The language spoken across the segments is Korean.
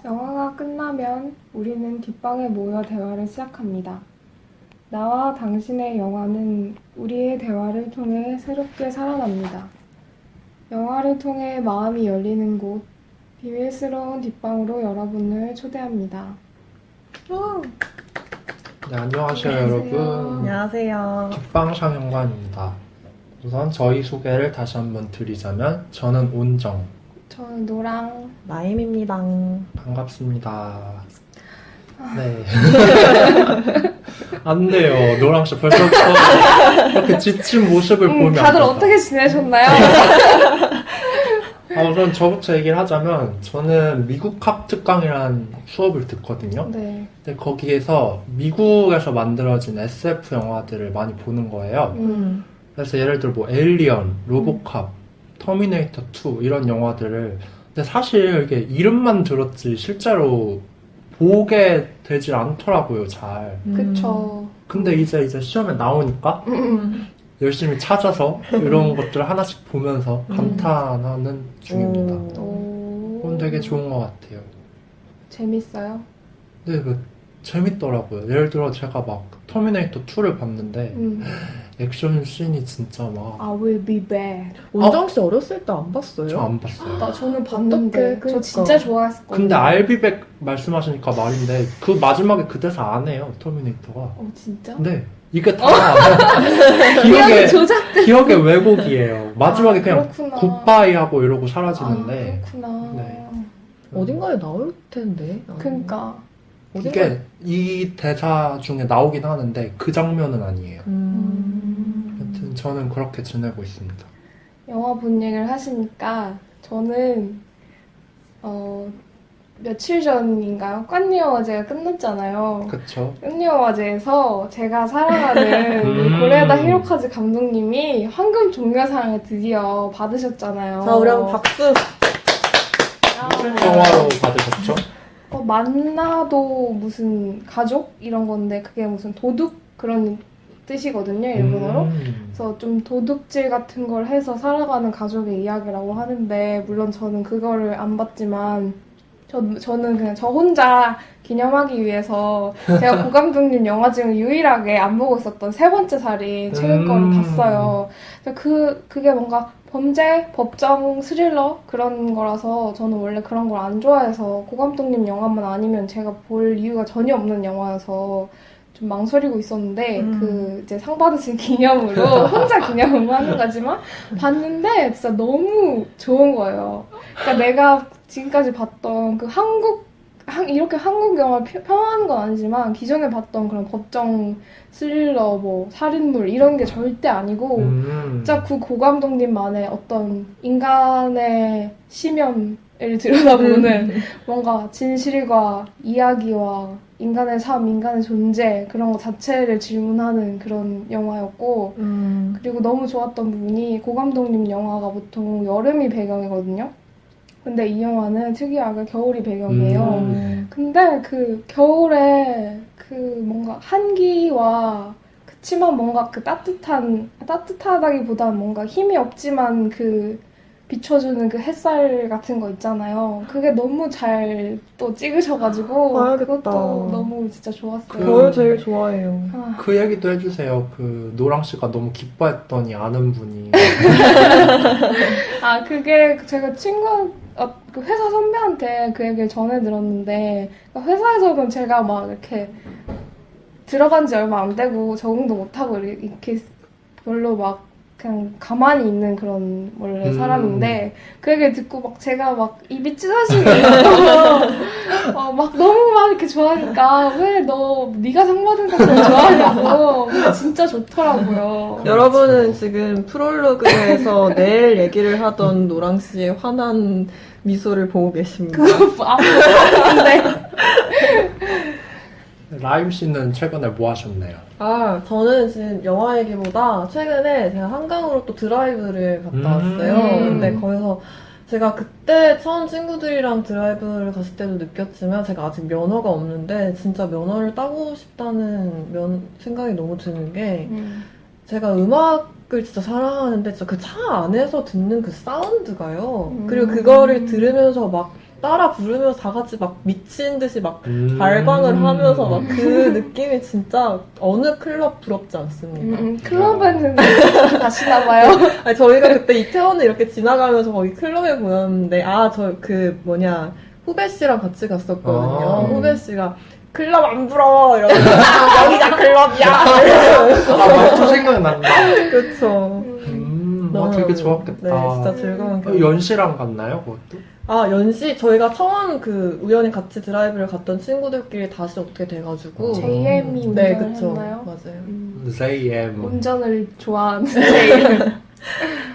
영화가 끝나면 우리는 뒷방에 모여 대화를 시작합니다. 나와 당신의 영화는 우리의 대화를 통해 새롭게 살아납니다. 영화를 통해 마음이 열리는 곳, 비밀스러운 뒷방으로 여러분을 초대합니다. 네, 안녕하세요, 여러분. 안녕하세요. 뒷방상영관입니다. 우선 저희 소개를 다시 한번 드리자면 저는 온정. 저는 노랑. 나임입니다. 반갑습니다. 네. 안 돼요. 노랑씨 벌써부터 이렇게 지친 모습을 보면 다들 안 된다. 어떻게 지내셨나요? 우선 저부터 얘기를 하자면 저는 미국 합 특강이라는 수업을 듣거든요. 네. 근데 거기에서 미국에서 만들어진 SF 영화들을 많이 보는 거예요. 그래서 예를 들어 뭐 에일리언, 로보캅, 터미네이터 2 이런 영화들을 근데 사실 이게 이름만 들었지 실제로 보게 되질 않더라고요, 잘. 그쵸. 근데 이제 시험에 나오니까 열심히 찾아서 이런 것들 하나씩 보면서 감탄하는 중입니다. 오. 그건 되게 좋은 것 같아요. 재밌어요? 근데 재밌더라고요. 예를 들어 제가 막 터미네이터 2를 봤는데 액션 씬이 진짜 막 I will be back. 원정씨 어렸을 때 안 봤어요? 저 안 봤어요. 저는 봤는데 어떡해, 저 그러니까. 진짜 좋아했었거든요. 근데 알비백 말씀하시니까 말인데 그 마지막에 그 대사 안 해요, 터미네이터가. 진짜? 근데 이게 다 기억이 조작돼. 기억의 왜곡이에요. 마지막에 그냥 그렇구나. 굿바이 하고 이러고 사라지는데 그렇구나. 네. 어딘가에 나올 텐데. 그러니까. 이게 이 대사 중에 나오긴 하는데 그 장면은 아니에요. 하여튼 저는 그렇게 지내고 있습니다. 영화 본 얘기를 하시니까 저는 며칠 전인가요? 깐니영화제가 끝났잖아요. 그쵸? 깐니영화제에서 제가 사랑하는 고레다 히로카즈 감독님이 황금 종려상을 드디어 받으셨잖아요. 자, 우리 한번 박수. 무슨 영화로 받으셨죠? 만나도 무슨 가족? 이런 건데 그게 무슨 도둑 그런 뜻이거든요, 일본어로. 그래서 좀 도둑질 같은 걸 해서 살아가는 가족의 이야기라고 하는데 물론 저는 그거를 안 봤지만 저는 그냥 저 혼자 기념하기 위해서 제가 고 감독님 영화 중에 유일하게 안 보고 있었던 세 번째 살인 최근 거를 봤어요. 그게 뭔가 범죄, 법정, 스릴러 그런 거라서 저는 원래 그런 걸 안 좋아해서 고 감독님 영화만 아니면 제가 볼 이유가 전혀 없는 영화여서 좀 망설이고 있었는데 이제 상 받으신 기념으로 혼자 기념으로 하는 거지만 봤는데 진짜 너무 좋은 거예요. 그러니까 내가 지금까지 봤던 그 이렇게 한국 영화 평하는 건 아니지만 기존에 봤던 그런 법정 스릴러 뭐 살인물 이런 게 절대 아니고 진짜 그 고 감독님만의 어떤 인간의 심연을 들여다보는 뭔가 진실과 이야기와 인간의 삶, 인간의 존재 그런 거 자체를 질문하는 그런 영화였고 그리고 너무 좋았던 부분이 고 감독님 영화가 보통 여름이 배경이거든요. 근데 이 영화는 특이하게 겨울이 배경이에요. 근데 그 겨울에 그 뭔가 한기와 그치만 뭔가 그 따뜻하다기보다는 뭔가 힘이 없지만 그 비춰주는 그 햇살 같은 거 있잖아요. 그게 너무 잘 또 찍으셔가지고 봐야겠다. 그것도 너무 진짜 좋았어요. 겨울 제일 좋아해요. 그 얘기도 해주세요. 그 노랑 씨가 너무 기뻐했더니 아는 분이 그게 제가 그 회사 선배한테 그 얘기를 전해 들었는데 회사에서는 제가 막 이렇게 들어간 지 얼마 안 되고 적응도 못하고 이렇게 별로 막 그냥 가만히 있는 그런 원래 사람인데 그 얘기를 듣고 막 제가 막 입이 찢어지고 막 너무 막 이렇게 좋아하니까 왜 네가 상 받은 거 그렇게 좋아하냐고. 근데 진짜 좋더라고요. 여러분은 지금 프롤로그에서 내일 얘기를 하던 노랑 씨의 환한 미소를 보고 계십니다. 아무것도 라임 씨는 최근에 뭐 하셨나요? 저는 지금 영화 얘기보다 최근에 제가 한강으로 또 드라이브를 갔다 왔어요. 근데 거기서 제가 그때 처음 친구들이랑 드라이브를 갔을 때도 느꼈지만 제가 아직 면허가 없는데 진짜 면허를 따고 싶다는 생각이 너무 드는 게 제가 음악을 진짜 사랑하는데 진짜 그 차 안에서 듣는 그 사운드가요. 그리고 그거를 들으면서 막 따라 부르면서 다 같이 막 미친 듯이 막 발광을 하면서 막 그 느낌이 진짜 어느 클럽 부럽지 않습니까? 클럽에는 가시나 봐요. 아니, 저희가 그때 이태원을 이렇게 지나가면서 거기 클럽에 보였는데, 후배 씨랑 같이 갔었거든요. 후배 씨가 클럽 안 불어! 이러면서, 여기가 클럽이야! 말투 생각난다. 그쵸. 되게 좋았겠다. 네, 진짜 즐거운 경험. 연시랑 갔나요, 그것도? 연시, 저희가 처음 우연히 같이 드라이브를 갔던 친구들끼리 다시 어떻게 돼가지고. JM이 네, 운전을 그쵸. 했나요? 맞아요. JM. 운전을 좋아하는 JM.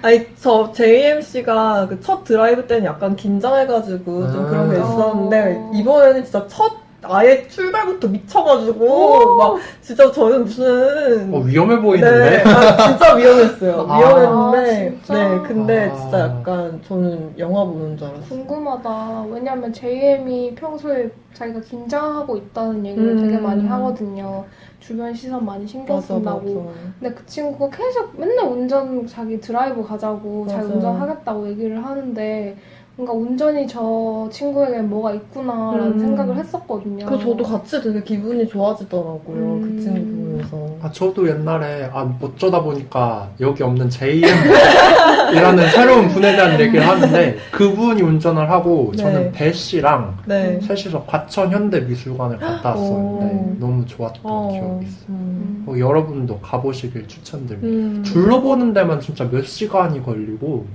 아니, JMC가 그 첫 드라이브 때는 약간 긴장해가지고 좀 그런 게 있었는데, 이번에는 진짜 아예 출발부터 미쳐가지고, 막, 진짜 저는 무슨. 위험해 보이는데? 네, 진짜 위험했어요. 위험했는데, 진짜? 네, 근데 진짜 약간 저는 영화 보는 줄 알았어요. 궁금하다. 왜냐면 JM이 평소에 자기가 긴장하고 있다는 얘기를 되게 많이 하거든요. 주변 시선 많이 신경 쓴다고. 근데 그 친구가 계속 맨날 자기 드라이브 가자고, 자기 운전하겠다고 얘기를 하는데, 뭔가 운전이 저 친구에겐 뭐가 있구나라는 생각을 했었거든요. 그래서 저도 같이 되게 기분이 좋아지더라고요. 그 친구 보면서. 저도 옛날에 어쩌다 보니까 여기 없는 JM이라는 새로운 분에 대한 얘기를 하는데 그분이 운전을 하고 저는 배 씨랑 셋이서 과천 현대미술관을 갔다 왔었는데 너무 좋았던 기억이 있어요. 여러분도 가보시길 추천드립니다. 둘러보는 데만 진짜 몇 시간이 걸리고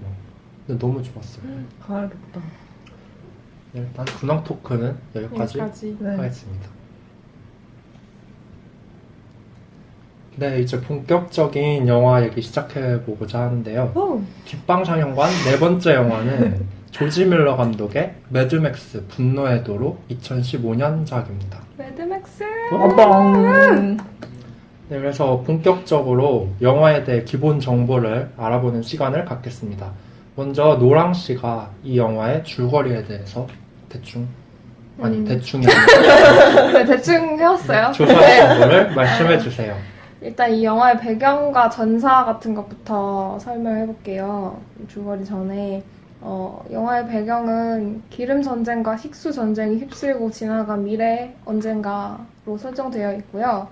근데 너무 좋았어요. 가야겠다. 일단 근황 토크는 여기까지 하겠습니다. 네, 이제 본격적인 영화 얘기 시작해보고자 하는데요. 뒷방상영관 네 번째 영화는 조지 밀러 감독의 매드맥스 분노의 도로 2015년작입니다. 매드맥스! 네, 그래서 본격적으로 영화에 대해 기본 정보를 알아보는 시간을 갖겠습니다. 먼저 노랑 씨가 이 영화의 줄거리에 대해서 대충이 아니라 네, 대충 해왔어요. 조사 정보를 말씀해 주세요. 일단 이 영화의 배경과 전사 같은 것부터 설명해볼게요. 줄거리 전에. 영화의 배경은 기름 전쟁과 식수 전쟁이 휩쓸고 지나간 미래 언젠가로 설정되어 있고요.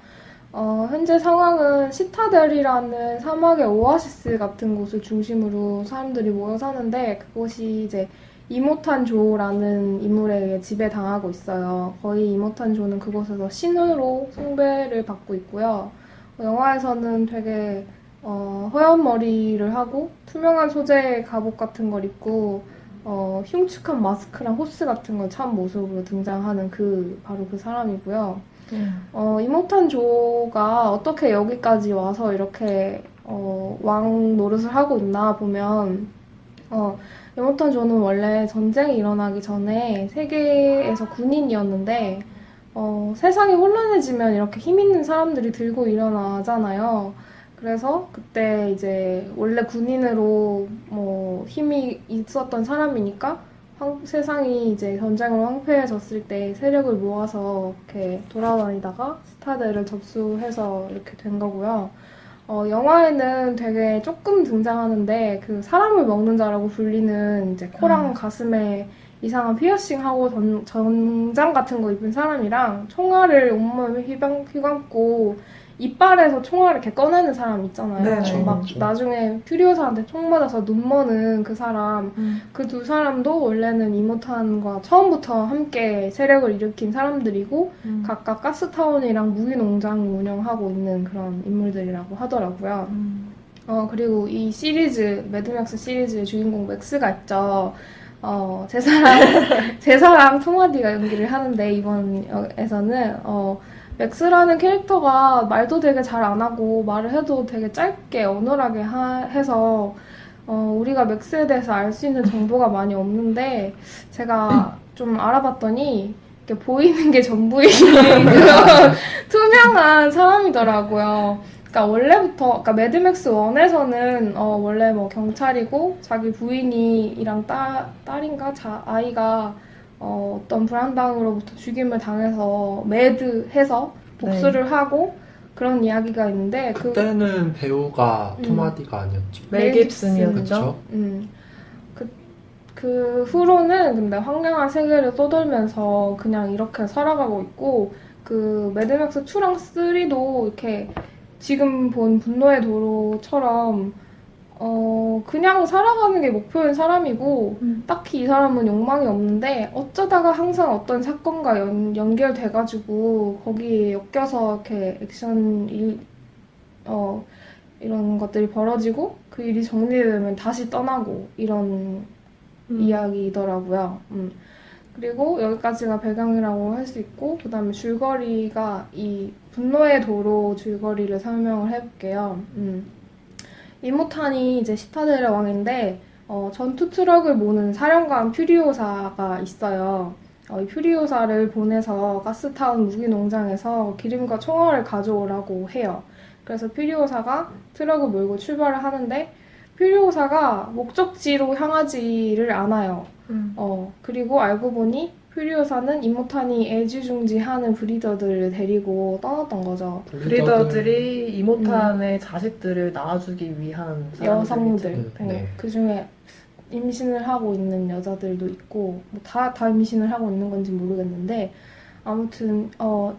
현재 상황은 시타델이라는 사막의 오아시스 같은 곳을 중심으로 사람들이 모여 사는데 그곳이 이제 이모탄 조라는 인물에 의해 지배당하고 있어요. 거의 이모탄 조는 그곳에서 신으로 숭배를 받고 있고요. 영화에서는 되게 허연 머리를 하고 투명한 소재의 갑옷 같은 걸 입고 흉측한 마스크랑 호스 같은 걸 찬 모습으로 등장하는 바로 그 사람이고요. 이모탄 조가 어떻게 여기까지 와서 이렇게 왕 노릇을 하고 있나 보면 이모탄 조는 원래 전쟁이 일어나기 전에 세계에서 군인이었는데 세상이 혼란해지면 이렇게 힘 있는 사람들이 들고 일어나잖아요. 그래서 그때 이제 원래 군인으로 힘이 있었던 사람이니까 세상이 이제 전쟁으로 황폐해졌을 때 세력을 모아서 이렇게 돌아다니다가 스타델을 접수해서 이렇게 된 거고요. 영화에는 되게 조금 등장하는데 그 사람을 먹는 자라고 불리는 이제 코랑 가슴에 이상한 피어싱하고 정장 같은 거 입은 사람이랑 총알을 온몸에 휘감고 이빨에서 총알을 이렇게 꺼내는 사람 있잖아요. 나중에 퓨리오사한테 총 맞아서 눈 머는 그 사람. 그 두 사람도 원래는 이모탄과 처음부터 함께 세력을 일으킨 사람들이고 각각 가스타운이랑 무기농장을 운영하고 있는 그런 인물들이라고 하더라고요. 그리고 이 시리즈, 매드맥스 시리즈의 주인공 맥스가 있죠. 제 사랑 토마디가 연기를 하는데 이번에서는 맥스라는 캐릭터가 말도 되게 잘 안 하고 말을 해도 되게 짧게 어눌하게 해서 우리가 맥스에 대해서 알 수 있는 정보가 많이 없는데 제가 좀 알아봤더니 이렇게 보이는 게 전부인 그런 투명한 사람이더라고요. 그러니까 매드맥스 1에서는 원래 경찰이고 자기 부인이랑 딸인가 아이가 어떤 불안당으로부터 죽임을 당해서 매드해서 복수를 하고 그런 이야기가 있는데 그때는 배우가 토마디가 아니었죠. 멜 깁슨이었죠. 그 그 후로는 근데 황량한 세계를 떠돌면서 그냥 이렇게 살아가고 있고, 그 매드맥스 2랑 3도 이렇게 지금 본 분노의 도로처럼 그냥 살아가는 게 목표인 사람이고, 딱히 이 사람은 욕망이 없는데, 어쩌다가 항상 어떤 사건과 연결돼가지고, 거기에 엮여서 이렇게 이런 것들이 벌어지고, 그 일이 정리되면 다시 떠나고, 이런 이야기더라고요. 그리고 여기까지가 배경이라고 할 수 있고, 그 다음에 줄거리가 이 분노의 도로 줄거리를 설명을 해볼게요. 이모탄이 이제 시타델의 왕인데, 전투 트럭을 모는 사령관 퓨리오사가 있어요. 이 퓨리오사를 보내서 가스타운 무기 농장에서 기름과 총알을 가져오라고 해요. 그래서 퓨리오사가 트럭을 몰고 출발을 하는데, 퓨리오사가 목적지로 향하지를 않아요. 그리고 알고 보니 퓨리오사는 이모탄이 애지중지하는 브리더들을 데리고 떠났던 거죠. 브리더들이 이모탄의 자식들을 낳아주기 위한 여성들. 네. 그 중에 임신을 하고 있는 여자들도 있고, 뭐 다 임신을 하고 있는 건지 모르겠는데, 아무튼,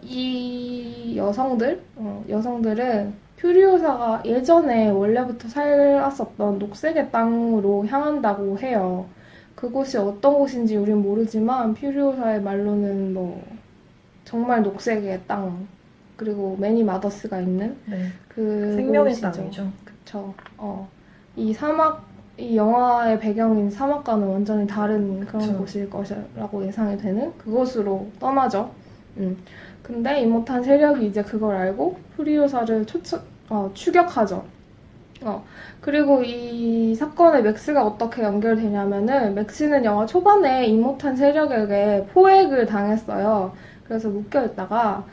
이 여성들은 퓨리오사가 예전에 원래부터 살았었던 녹색의 땅으로 향한다고 해요. 그곳이 어떤 곳인지 우린 모르지만 퓨리오사의 말로는 뭐 정말 녹색의 땅, 그리고 매니 마더스가 있는 그 생명의 곳이죠. 땅이죠. 그쵸. 이 영화의 배경인 사막과는 완전히 다른 그런 그쵸. 곳일 것이라고 예상이 되는 그곳으로 떠나죠. 근데 이모탄 세력이 이제 그걸 알고 퓨리오사를 추격하죠. 그리고 이 사건에 맥스가 어떻게 연결되냐면은, 맥스는 영화 초반에 이모탄 세력에게 포획을 당했어요. 그래서 묶여있다가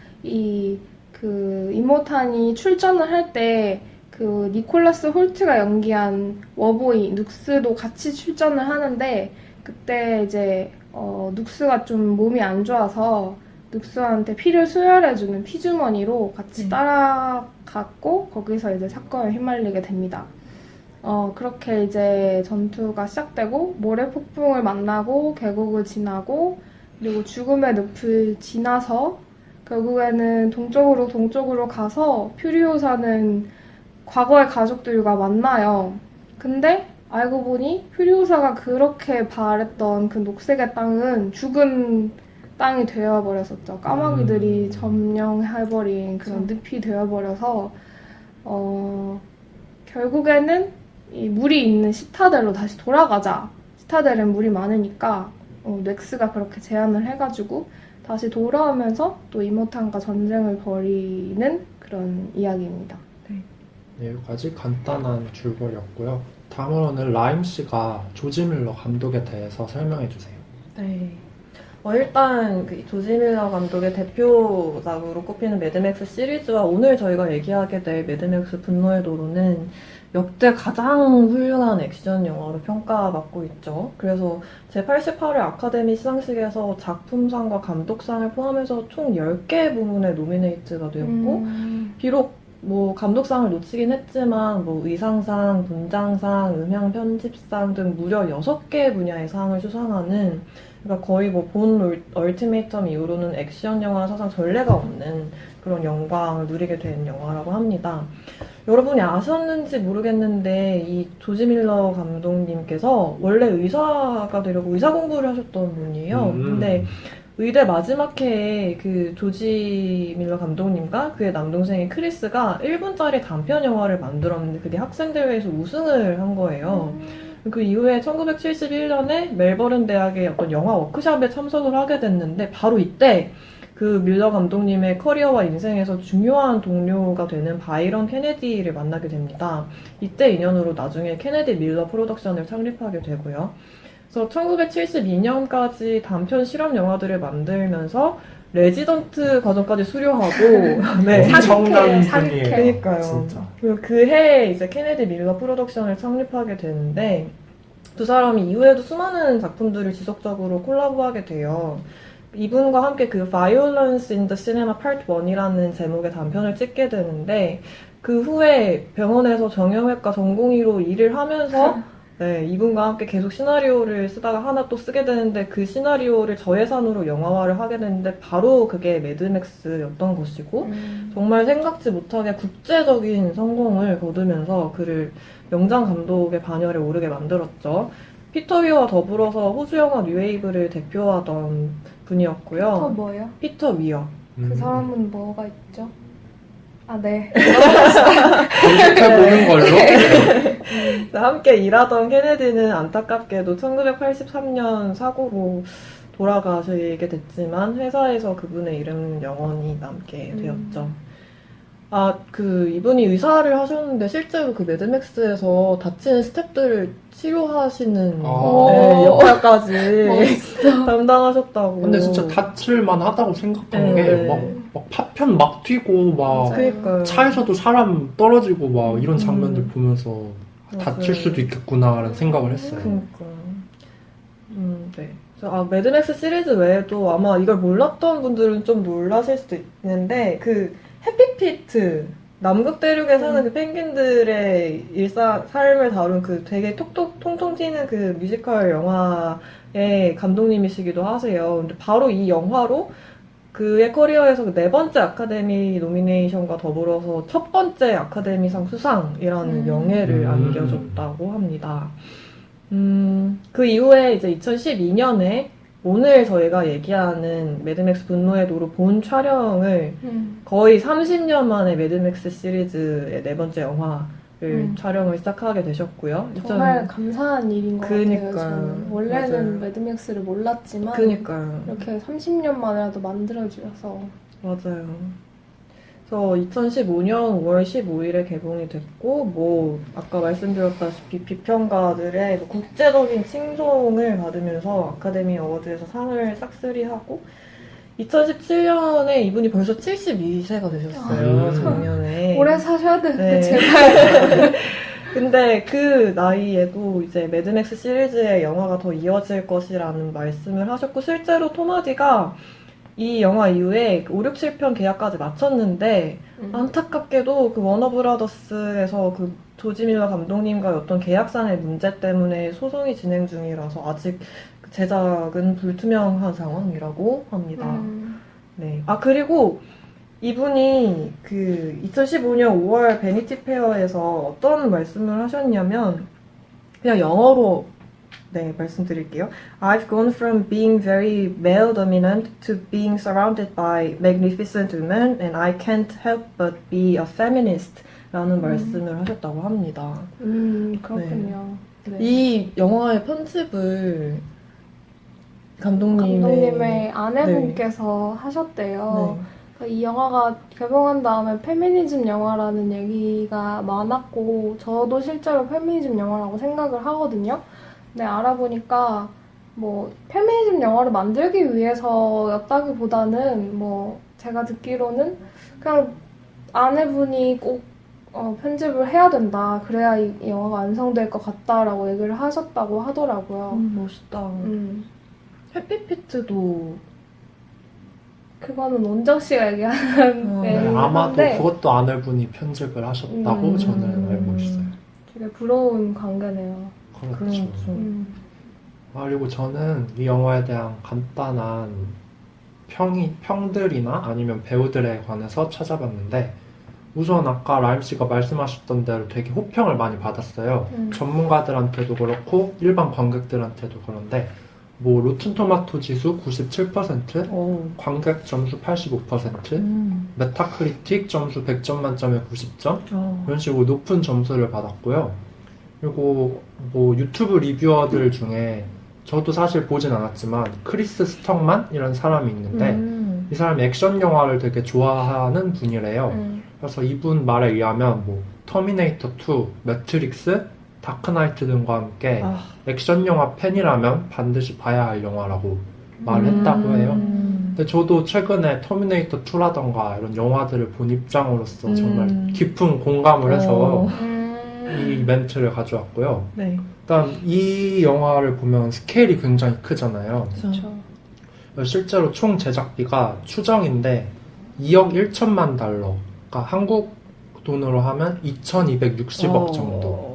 이모탄이 출전을 할 때 그 니콜라스 홀트가 연기한 워보이 눅스도 같이 출전을 하는데, 그때 이제 눅스가 좀 몸이 안 좋아서 눅스한테 피를 수혈해주는 피주머니로 같이 따라갔고, 거기서 이제 사건에 휘말리게 됩니다. 그렇게 이제 전투가 시작되고, 모래폭풍을 만나고, 계곡을 지나고, 그리고 죽음의 늪을 지나서, 결국에는 동쪽으로 가서, 퓨리오사는 과거의 가족들과 만나요. 근데, 알고 보니, 퓨리오사가 그렇게 바랬던 그 녹색의 땅은 죽은 땅이 되어버렸었죠. 까마귀들이 점령해버린 그런 늪이 되어버려서, 결국에는 이 물이 있는 시타델로 다시 돌아가자. 시타델엔 물이 많으니까, 넥스가 그렇게 제안을 해가지고, 다시 돌아오면서 또 이모탄과 전쟁을 벌이는 그런 이야기입니다. 네, 여기까지 간단한 줄거리였고요. 다음으로는 라임 씨가 조지 밀러 감독에 대해서 설명해 주세요. 네. 일단 그 조지 밀러 감독의 대표작으로 꼽히는 매드맥스 시리즈와 오늘 저희가 얘기하게 될 매드맥스 분노의 도로는 역대 가장 훌륭한 액션 영화로 평가받고 있죠. 그래서 제88회 아카데미 시상식에서 작품상과 감독상을 포함해서 총 10개 부문에 노미네이트가 되었고, 비록 뭐 감독상을 놓치긴 했지만 뭐 의상상, 분장상, 음향 편집상 등 무려 6개 분야의 상을 수상하는, 그러니까 거의 뭐 본 얼티메이텀 이후로는 액션 영화 사상 전례가 없는 그런 영광을 누리게 된 영화라고 합니다. 여러분이 아셨는지 모르겠는데 이 조지 밀러 감독님께서 원래 의사가 되려고 의사 공부를 하셨던 분이에요. 근데 의대 마지막 해에 그 조지 밀러 감독님과 그의 남동생인 크리스가 1분짜리 단편 영화를 만들었는데 그게 학생대회에서 우승을 한 거예요. 그 이후에 1971년에 멜버른 대학의 어떤 영화 워크숍에 참석을 하게 됐는데, 바로 이때 그 밀러 감독님의 커리어와 인생에서 중요한 동료가 되는 바이런 케네디를 만나게 됩니다. 이때 인연으로 나중에 케네디 밀러 프로덕션을 창립하게 되고요. 그래서 1972년까지 단편 실험 영화들을 만들면서 레지던트 과정까지 수료하고, 네. 엄청난 사기캐. 분이에요. 그러니까요. 진짜. 그리고 그 해에 이제 케네디 밀러 프로덕션을 창립하게 되는데, 두 사람이 이후에도 수많은 작품들을 지속적으로 콜라보하게 돼요. 이분과 함께 그 Violence in the Cinema Part 1이라는 제목의 단편을 찍게 되는데, 그 후에 병원에서 정형외과 전공의로 일을 하면서 네, 이분과 함께 계속 시나리오를 쓰다가 하나 또 쓰게 되는데 그 시나리오를 저예산으로 영화화를 하게 되는데 바로 그게 매드맥스였던 것이고 정말 생각지 못하게 국제적인 성공을 거두면서 그를 명장 감독의 반열에 오르게 만들었죠. 피터 위어와 더불어서 호주 영화 뉴웨이브를 대표하던 분이었고요. 피터 뭐예요? 피터 위어. 그 사람은 뭐가 있죠? 아, 네. 검색해보는 걸로. 함께 일하던 케네디는 안타깝게도 1983년 사고로 돌아가시게 됐지만 회사에서 그분의 이름은 영원히 남게 되었죠. 이분이 의사를 하셨는데 실제로 그 매드맥스에서 다친 스태프들을 치료하시는 역할까지 담당하셨다고. 근데 진짜 다칠만 하다고 생각한 게 막 파편 막 튀고 막 그러니까요. 차에서도 사람 떨어지고 막 이런 장면들 보면서 다칠 맞아요. 수도 있겠구나라는 생각을 했어요. 그러니까. 네. 매드맥스 시리즈 외에도 아마 이걸 몰랐던 분들은 좀 놀라실 수도 있는데 그 해피피트 남극 대륙에 사는 그 펭귄들의 삶을 다룬 그 되게 톡톡 통통 튀는 그 뮤지컬 영화의 감독님이시기도 하세요. 근데 바로 이 영화로 그의 커리어에서 그 4번째 아카데미 노미네이션과 더불어서 첫 번째 아카데미상 수상이라는 명예를 안겨줬다고 합니다. 그 이후에 이제 2012년에 오늘 저희가 얘기하는 매드맥스 분노의 도로 본 촬영을 거의 30년 만에 매드맥스 시리즈의 4번째 영화를 촬영을 시작하게 되셨고요. 정말 감사한 일인 것 그니까요. 같아요. 저는. 원래는 맞아요. 매드맥스를 몰랐지만 그니까요. 이렇게 30년 만이라도 만들어주셔서 맞아요. 그래서 2015년 5월 15일에 개봉이 됐고, 아까 말씀드렸다시피 비평가들의 국제적인 칭송을 받으면서 아카데미 어워드에서 상을 싹쓸이하고, 2017년에 이분이 벌써 72세가 되셨어요, 작년에. 오래 사셔야 되는데, 네. 제발. 근데 그 나이에도 이제 매드맥스 시리즈의 영화가 더 이어질 것이라는 말씀을 하셨고, 실제로 토마디가 이 영화 이후에 5, 6, 7편 계약까지 마쳤는데 안타깝게도 그 워너브라더스에서 그 조지 밀러 감독님과의 어떤 계약상의 문제 때문에 소송이 진행 중이라서 아직 제작은 불투명한 상황이라고 합니다. 네. 그리고 이분이 그 2015년 5월 베니티 페어에서 어떤 말씀을 하셨냐면 그냥 영어로 말씀드릴게요. I've gone from being very male dominant to being surrounded by magnificent women and I can't help but be a feminist 라는 말씀을 하셨다고 합니다. 그렇군요. 네. 이 영화의 편집을 감독님의 아내분께서 하셨대요. 이 영화가 개봉한 다음에 페미니즘 영화라는 얘기가 많았고 저도 실제로 페미니즘 영화라고 생각을 하거든요. 네, 알아보니까 페미니즘 영화를 만들기 위해서였다기보다는 제가 듣기로는 그냥 아내분이 꼭 편집을 해야 된다. 그래야 이 영화가 완성될 것 같다라고 얘기를 하셨다고 하더라고요. 멋있다. 해피피트도 그거는 원정 씨가 얘기하는 아마도 그것도 아내분이 편집을 하셨다고 저는 알고 있어요. 되게 부러운 관계네요. 그렇죠. 그리고 저는 이 영화에 대한 간단한 평들이나 아니면 배우들에 관해서 찾아봤는데 우선 아까 라임 씨가 말씀하셨던 대로 되게 호평을 많이 받았어요. 전문가들한테도 그렇고 일반 관객들한테도 그런데 로튼토마토 지수 97%, 관객 점수 85%, 메타크리틱 점수 100점 만점에 90점 이런 식으로 높은 점수를 받았고요. 그리고 유튜브 리뷰어들 중에 저도 사실 보진 않았지만 크리스 스톡만이라는 사람이 있는데 이 사람이 액션 영화를 되게 좋아하는 분이래요. 그래서 이분 말에 의하면 터미네이터 2, 매트릭스, 다크나이트 등과 함께 액션 영화 팬이라면 반드시 봐야 할 영화라고 말을 했다고 해요. 근데 저도 최근에 터미네이터 2라던가 이런 영화들을 본 입장으로서 정말 깊은 공감을 해서 이 멘트를 가져왔고요. 일단 이 영화를 보면 스케일이 굉장히 크잖아요. 그렇죠. 실제로 총 제작비가 추정인데 2억 1천만 달러, 그러니까 한국 돈으로 하면 2,260억 정도.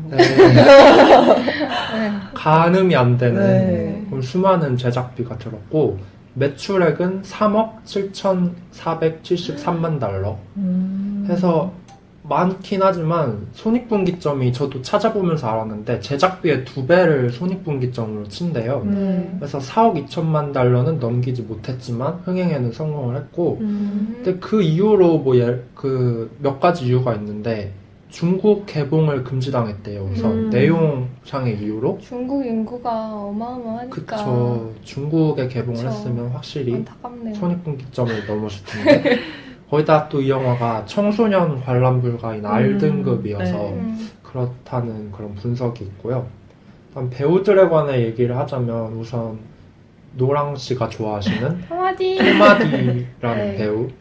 네. 네. 가늠이 안 되는 네. 그럼 수많은 제작비가 들었고 매출액은 3억 7,473만 달러 해서 많긴 하지만 손익분기점이 저도 찾아보면서 알았는데 제작비의 2배를 손익분기점으로 친대요. 그래서 4억 2천만 달러는 넘기지 못했지만 흥행에는 성공을 했고 근데 그 이후로 뭐 그 몇 가지 이유가 있는데 중국 개봉을 금지당했대요. 우선 내용상의 이유로. 중국 인구가 어마어마하니까. 그쵸. 중국에 개봉을 그쵸. 했으면 확실히 안타깝네요. 손익분기점을 넘었을 텐데 거기다 또 이 영화가 청소년 관람 불가인 R등급이어서 네. 그렇다는 그런 분석이 있고요. 다음 배우들에 관해 얘기를 하자면 우선 노랑 씨가 좋아하시는 토마디. 토마디라는 네. 배우는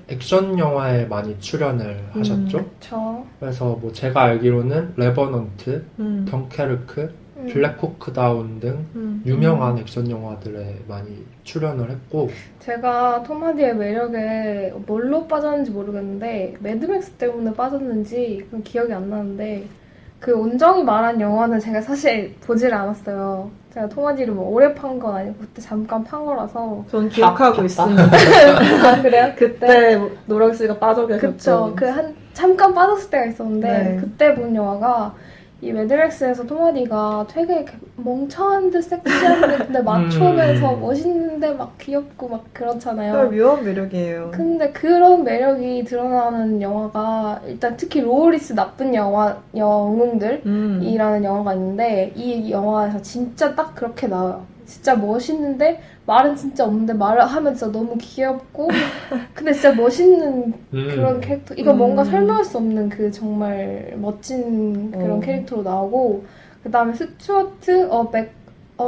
액션 영화에 많이 출연을 하셨죠. 저. 그래서 뭐 제가 알기로는 레버넌트, 덩케르크, 음. 블랙호크 다운 등 유명한 액션 영화들에 많이 출연을 했고 제가 토마디의 매력에 뭘로 빠졌는지 모르겠는데 매드맥스 때문에 빠졌는지 그건 기억이 안 나는데 그 온정이 말한 영화는 제가 사실 보지를 않았어요. 제가 토마디를 뭐 오래 판 건 아니고 그때 잠깐 판 거라서. 전 기억하고 있습니다. 아 그래요? 그때 노랑 씨가 빠져 계셨죠. 그쵸. 그 한 잠깐 빠졌을 때가 있었는데 네. 그때 본 영화가 이 매드맥스에서 토마디가 되게 이렇게 멍청한 듯 섹시한 듯 근데 마초면서 멋있는데 막 귀엽고 막 그렇잖아요. 정말 묘한 매력이에요. 근데 그런 매력이 드러나는 영화가 일단 특히 로우리스 나쁜 영웅들이라는 영화가 있는데 이 영화에서 진짜 딱 그렇게 나와요. 진짜 멋있는데 말은 진짜 없는데 말을 하면 진짜 너무 귀엽고 근데 진짜 멋있는 그런 캐릭터 이거 뭔가 설명할 수 없는 그 정말 멋진 그런 캐릭터로 나오고 그 다음에 스튜어트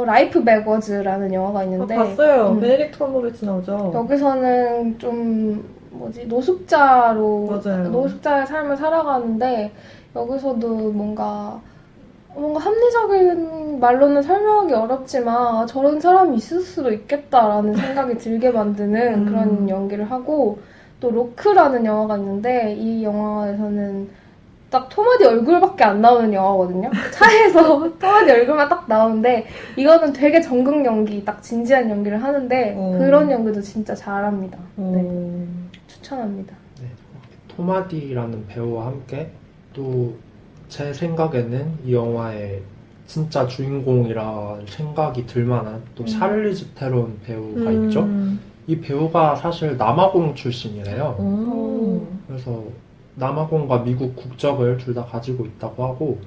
라이프 백워즈라는 영화가 있는데 봤어요. 베네딕트 컴버배치 나오죠. 여기서는 좀 노숙자로 맞아요. 노숙자의 삶을 살아가는데 여기서도 뭔가 합리적인 말로는 설명하기 어렵지만 저런 사람이 있을 수도 있겠다라는 생각이 들게 만드는 그런 연기를 하고 또 로크라는 영화가 있는데 이 영화에서는 딱 토마디 얼굴밖에 안 나오는 영화거든요. 차에서 토마디 얼굴만 딱 나오는데 이거는 되게 정극 연기, 딱 진지한 연기를 하는데 그런 연기도 진짜 잘합니다. 네. 추천합니다. 네. 토마디라는 배우와 함께 또 제 생각에는 이 영화의 진짜 주인공이라 생각이 들만한 또 샤를리즈 테론 배우가 있죠. 이 배우가 사실 남아공 출신이래요. 그래서 남아공과 미국 국적을 둘 다 가지고 있다고 하고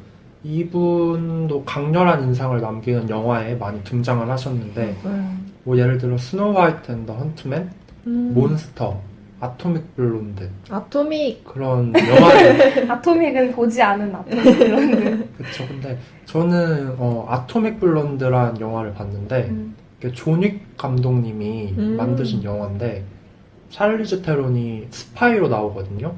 이분도 강렬한 인상을 남기는 영화에 많이 등장을 하셨는데 뭐 예를 들어 스노우 화이트 앤 더 헌트맨, 몬스터, 아토믹 블론드 아토믹 그런 영화를 아토믹은 보지 않은 아토믹 블론드. 그쵸. 근데 저는 아토믹 블론드라는 영화를 봤는데 존윅 감독님이 만드신 영화인데 샤를리즈 테론이 스파이로 나오거든요.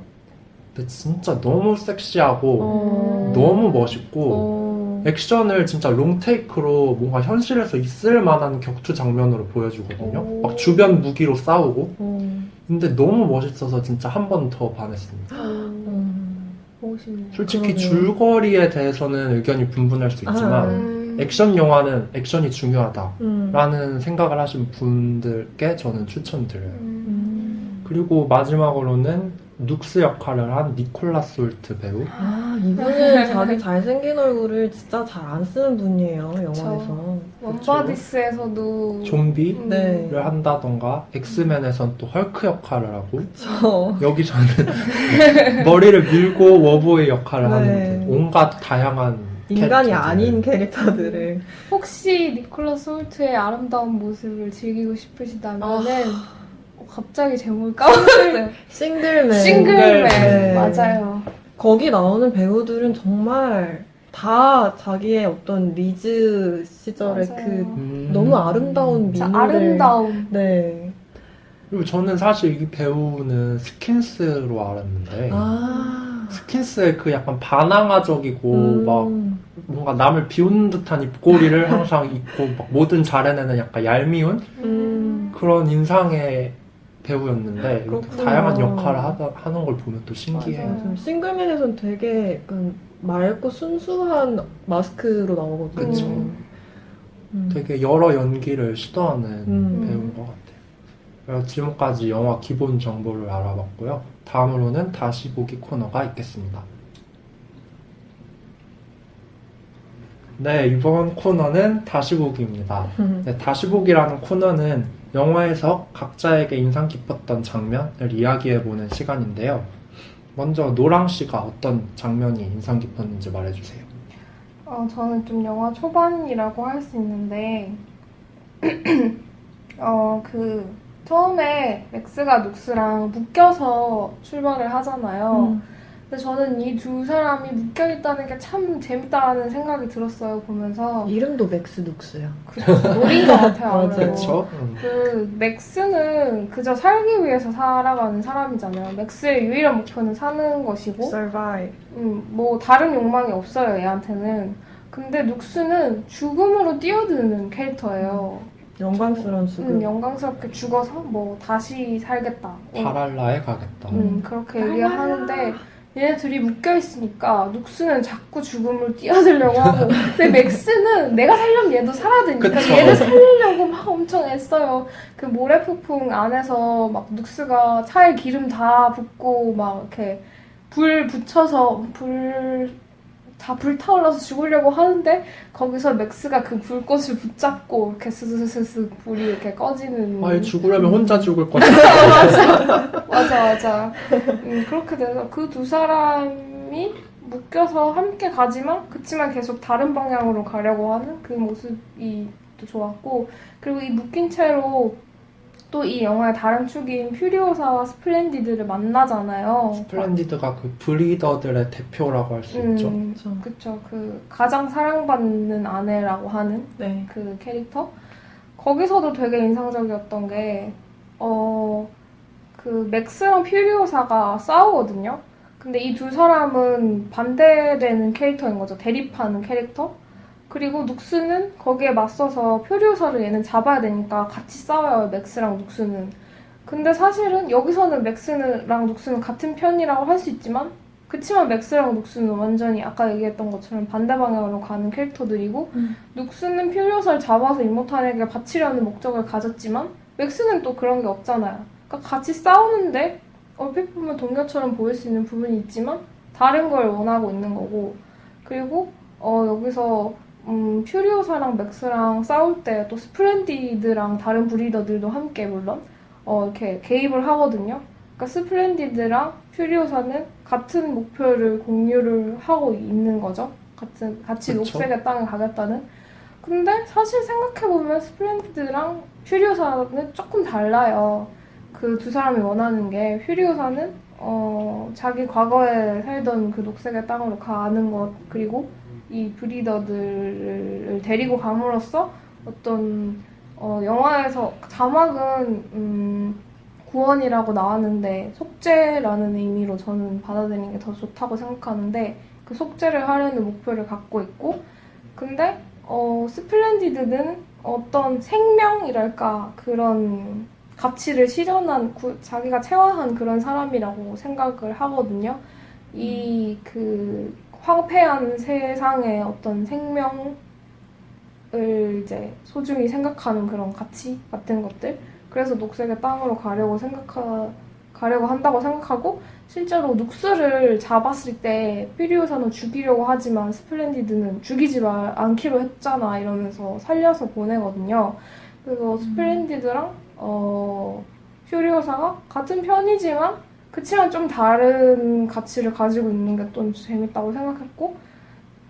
근데 진짜 너무 섹시하고 너무 멋있고 액션을 진짜 롱테이크로 뭔가 현실에서 있을 만한 격투 장면으로 보여주거든요. 막 주변 무기로 싸우고 근데 너무 멋있어서 진짜 한 번 더 반했습니다. 멋있네요. 솔직히 줄거리에 대해서는 의견이 분분할 수 있지만 액션 영화는 액션이 중요하다라는 생각을 하신 분들께 저는 추천드려요. 그리고 마지막으로는 눅스 역할을 한 니콜라스 홀트 배우. 이분은 자기 잘생긴 얼굴을 진짜 잘 안 쓰는 분이에요, 영화에서. 원바디스에서도 좀비를 네. 한다던가 엑스맨에선 또 헐크 역할을 하고 그쵸. 여기서는 머리를 밀고 워보이 역할을 네. 하는 분. 온갖 다양한 인간이 캐릭터들을. 아닌 캐릭터들을. 혹시 니콜라스 홀트의 아름다운 모습을 즐기고 싶으시다면은 갑자기 제목을 까먹었어요. 싱글맨. 싱글맨. 네. 맞아요. 거기 나오는 배우들은 정말 다 자기의 어떤 리즈 시절의 맞아요. 그 너무 아름다운 진짜 미모를. 아름다움. 네. 그리고 저는 사실 이 배우는 스킨스로 알았는데 스킨스의 그 약간 반항아적이고 막 뭔가 남을 비웃는 듯한 입꼬리를 항상 입고 막 뭐든 잘해내는 약간 얄미운 그런 인상의 배우였는데 이렇게 그렇구나. 다양한 역할을 하는 걸 보면 또 신기해요. 맞아요. 싱글맨에서는 되게 약간 맑고 순수한 마스크로 나오거든요. 그쵸. 되게 여러 연기를 시도하는 배우인 것 같아요. 그래서 지금까지 영화 기본 정보를 알아봤고요. 다음으로는 다시 보기 코너가 있겠습니다. 네, 이번 코너는 다시 보기입니다. 네, 다시 보기라는 코너는 영화에서 각자에게 인상 깊었던 장면을 이야기해보는 시간인데요. 먼저 노랑 씨가 어떤 장면이 인상 깊었는지 말해주세요. 저는 좀 영화 초반이라고 할 수 있는데, 처음에 맥스가 눅스랑 묶여서 출발을 하잖아요. 근데 저는 이 두 사람이 묶여있다는 게 참 재밌다는 생각이 들었어요, 보면서. 이름도 맥스 눅스야. 노린 것 같아요, 맞아요. 아무래도. 그쵸? 맥스는 그저 살기 위해서 살아가는 사람이잖아요. 맥스의 유일한 목표는 사는 것이고, Survive. 뭐 다른 욕망이 없어요, 얘한테는. 근데 눅스는 죽음으로 뛰어드는 캐릭터예요. 영광스러운 죽음. 영광스럽게 죽어서 뭐 다시 살겠다. 바랄라에 가겠다. 그렇게 얘기하는데 얘네 둘이 묶여있으니까 눅스는 자꾸 죽음을 뛰어들려고 하고 근데 맥스는 내가 살려면 얘도 살아야 되니까 그쵸. 얘를 살리려고 막 엄청 애써요. 그 모래폭풍 안에서 막 눅스가 차에 기름 다 붓고 막 이렇게 불 붙여서 다 불타올라서 죽으려고 하는데 거기서 맥스가 그 불꽃을 붙잡고 이렇게 스스스스 불이 이렇게 꺼지는. 아예 죽으려면 혼자 죽을 거다. 맞아. 그렇게 돼서 그 두 사람이 묶여서 함께 가지만 그치만 계속 다른 방향으로 가려고 하는 그 모습이 또 좋았고, 그리고 이 묶인 채로 또 이 영화의 다른 축인 퓨리오사와 스플렌디드를 만나잖아요. 스플렌디드가 그 브리더들의 대표라고 할 수 있죠. 그쵸. 그 가장 사랑받는 아내라고 하는 네. 그 캐릭터. 거기서도 되게 인상적이었던 게 그 맥스랑 퓨리오사가 싸우거든요. 근데 이 두 사람은 반대되는 캐릭터인 거죠. 대립하는 캐릭터. 그리고 눅스는 거기에 맞서서 퓨리오사를 얘는 잡아야 되니까 같이 싸워요, 맥스랑 눅스는. 근데 사실은 여기서는 맥스랑 눅스는 같은 편이라고 할 수 있지만 그치만 맥스랑 눅스는 완전히 아까 얘기했던 것처럼 반대 방향으로 가는 캐릭터들이고 눅스는 퓨리오사를 잡아서 이모탄에게 바치려는 목적을 가졌지만 맥스는 또 그런 게 없잖아요. 그러니까 같이 싸우는데 얼핏 보면 동료처럼 보일 수 있는 부분이 있지만 다른 걸 원하고 있는 거고, 그리고 여기서 퓨리오사랑 맥스랑 싸울 때 또 스플렌디드랑 다른 브리더들도 함께 물론 이렇게 개입을 하거든요. 그러니까 스플렌디드랑 퓨리오사는 같은 목표를 공유를 하고 있는 거죠. 같이 그쵸? 녹색의 땅에 가겠다는. 근데 사실 생각해보면 스플렌디드랑 퓨리오사는 조금 달라요. 그 두 사람이 원하는 게, 퓨리오사는 자기 과거에 살던 그 녹색의 땅으로 가는 것, 그리고 이 브리더들을 데리고 감으로써 어떤 영화에서 자막은 구원이라고 나왔는데 속죄라는 의미로 저는 받아들이는 게 더 좋다고 생각하는데, 그 속죄를 하려는 목표를 갖고 있고, 근데 스플렌디드는 어떤 생명이랄까 그런 가치를 실현한 자기가 체화한 그런 사람이라고 생각을 하거든요. 이 그 황폐한 세상의 어떤 생명을 이제 소중히 생각하는 그런 가치 같은 것들. 그래서 녹색의 땅으로 가려고 한다고 생각하고, 실제로 눅스를 잡았을 때 퓨리오사는 죽이려고 하지만 스플렌디드는 죽이지 않기로 했잖아 이러면서 살려서 보내거든요. 그래서 스플렌디드랑 퓨리오사가 같은 편이지만 그치만 좀 다른 가치를 가지고 있는 게 또 재밌다고 생각했고,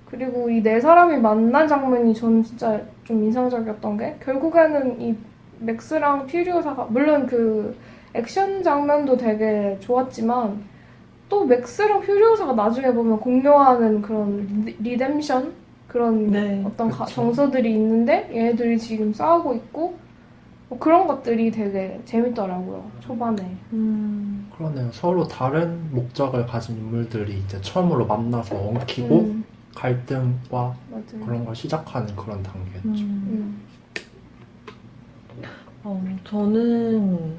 그리고 이 네 사람이 만난 장면이 저는 진짜 좀 인상적이었던 게, 결국에는 이 맥스랑 퓨리오사가, 물론 그 액션 장면도 되게 좋았지만 또 맥스랑 퓨리오사가 나중에 보면 공유하는 그런 리뎀션? 그런 어떤 정서들이 있는데 얘네들이 지금 싸우고 있고, 뭐 그런 것들이 되게 재밌더라고요, 초반에. 그러네요. 서로 다른 목적을 가진 인물들이 이제 처음으로 만나서 엉키고 갈등과 맞아요. 그런 걸 시작하는 그런 단계였죠. 저는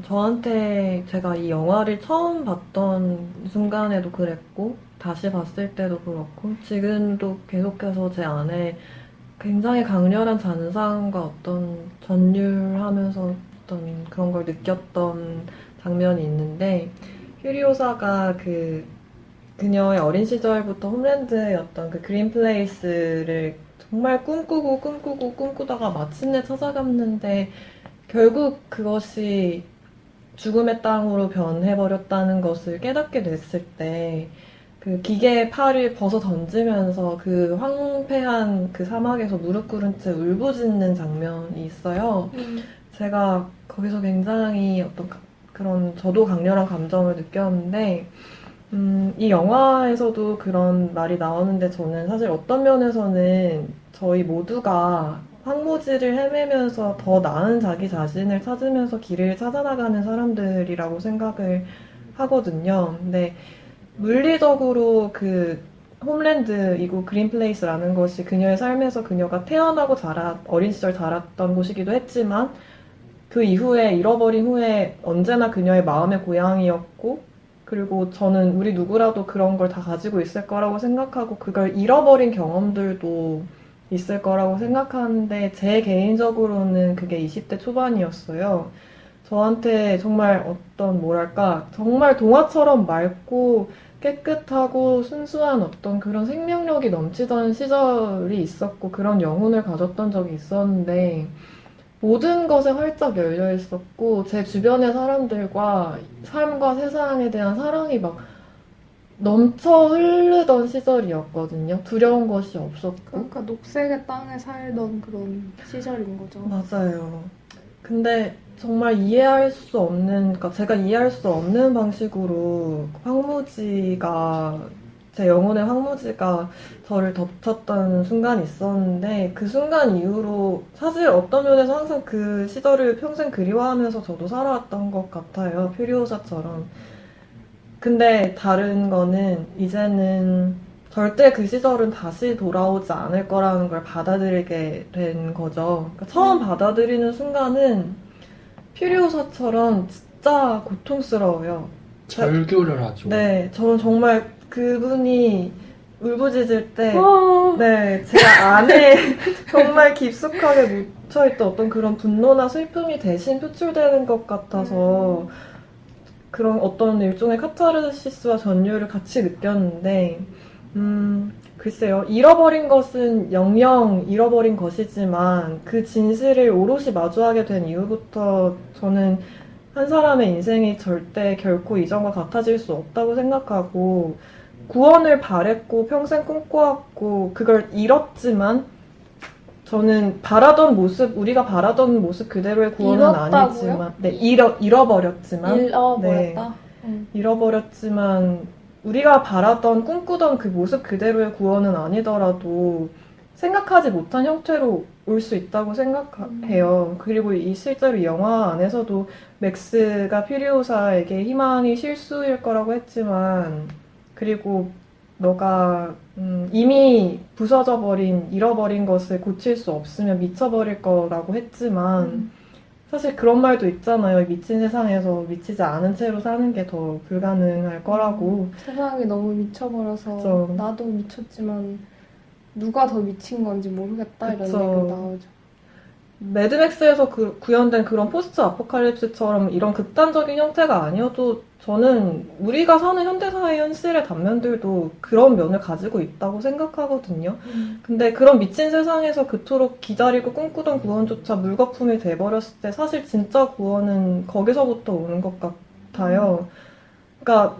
저한테 제가 이 영화를 처음 봤던 순간에도 그랬고, 다시 봤을 때도 그렇고, 지금도 계속해서 제 안에 굉장히 강렬한 잔상과 어떤 전율하면서 어떤 그런 걸 느꼈던 장면이 있는데, 퓨리오사가 그녀의 어린 시절부터 홈랜드였던 그 그린 플레이스를 정말 꿈꾸다가 마침내 찾아갔는데, 결국 그것이 죽음의 땅으로 변해버렸다는 것을 깨닫게 됐을 때, 그 기계의 팔을 벗어 던지면서 그 황폐한 그 사막에서 무릎 꿇은 채 울부짖는 장면이 있어요. 제가 거기서 굉장히 어떤 그런 저도 강렬한 감정을 느꼈는데, 이 영화에서도 그런 말이 나오는데 저는 사실 어떤 면에서는 저희 모두가 황무지를 헤매면서 더 나은 자기 자신을 찾으면서 길을 찾아나가는 사람들이라고 생각을 하거든요. 근데 물리적으로 그 홈랜드이고 그린플레이스라는 것이 그녀의 삶에서 그녀가 태어나고 어린 시절 자랐던 곳이기도 했지만 그 이후에 잃어버린 후에 언제나 그녀의 마음의 고향이었고 그리고 저는 우리 누구라도 그런 걸 다 가지고 있을 거라고 생각하고 그걸 잃어버린 경험들도 있을 거라고 생각하는데 제 개인적으로는 그게 20대 초반이었어요. 저한테 정말 어떤 뭐랄까 정말 동화처럼 맑고 깨끗하고 순수한 어떤 그런 생명력이 넘치던 시절이 있었고 그런 영혼을 가졌던 적이 있었는데 모든 것에 활짝 열려 있었고 제 주변의 사람들과 삶과 세상에 대한 사랑이 막 넘쳐 흐르던 시절이었거든요. 두려운 것이 없었고. 그러니까 녹색의 땅에 살던 그런 시절인 거죠. 맞아요. 근데 정말 이해할 수 없는, 그러니까 제가 이해할 수 없는 방식으로 제 영혼의 황무지가 저를 덮쳤던 순간이 있었는데 그 순간 이후로 사실 어떤 면에서 항상 그 시절을 평생 그리워하면서 저도 살아왔던 것 같아요. 퓨리오사처럼. 근데 다른 거는 이제는 절대 그 시절은 다시 돌아오지 않을 거라는 걸 받아들이게 된 거죠. 그러니까 처음 받아들이는 순간은 퓨리오사처럼 진짜 고통스러워요. 절규를 하죠. 네, 저는 정말 그분이 울부짖을 때, 아. 네, 제가 안에 정말 깊숙하게 묻혀있던 어떤 그런 분노나 슬픔이 대신 표출되는 것 같아서 그런 어떤 일종의 카타르시스와 전율을 같이 느꼈는데, 글쎄요. 잃어버린 것은 영영 잃어버린 것이지만 그 진실을 오롯이 마주하게 된 이후부터 저는 한 사람의 인생이 절대 결코 이전과 같아질 수 없다고 생각하고 구원을 바랬고 평생 꿈꿔왔고 그걸 잃었지만 저는 우리가 바라던 모습 그대로의 구원은 잃었다고요? 아니지만, 네, 잃어버렸지만, 잃어버렸다. 잃어버렸지만, 우리가 꿈꾸던 그 모습 그대로의 구원은 아니더라도 생각하지 못한 형태로 올 수 있다고 생각해요. 그리고 실제로 이 영화 안에서도 맥스가 퓨리오사에게 희망이 실수일 거라고 했지만, 그리고 너가 이미 잃어버린 것을 고칠 수 없으면 미쳐버릴 거라고 했지만 사실 그런 말도 있잖아요. 미친 세상에서 미치지 않은 채로 사는 게 더 불가능할 거라고. 세상이 너무 미쳐버려서 그쵸. 나도 미쳤지만 누가 더 미친 건지 모르겠다 이런 그쵸. 얘기가 나오죠. 매드맥스에서 구현된 그런 포스트 아포칼립스처럼 이런 극단적인 형태가 아니어도 저는 우리가 사는 현대사의 현실의 단면들도 그런 면을 가지고 있다고 생각하거든요. 근데 그런 미친 세상에서 그토록 기다리고 꿈꾸던 구원조차 물거품이 돼버렸을 때 사실 진짜 구원은 거기서부터 오는 것 같아요. 그러니까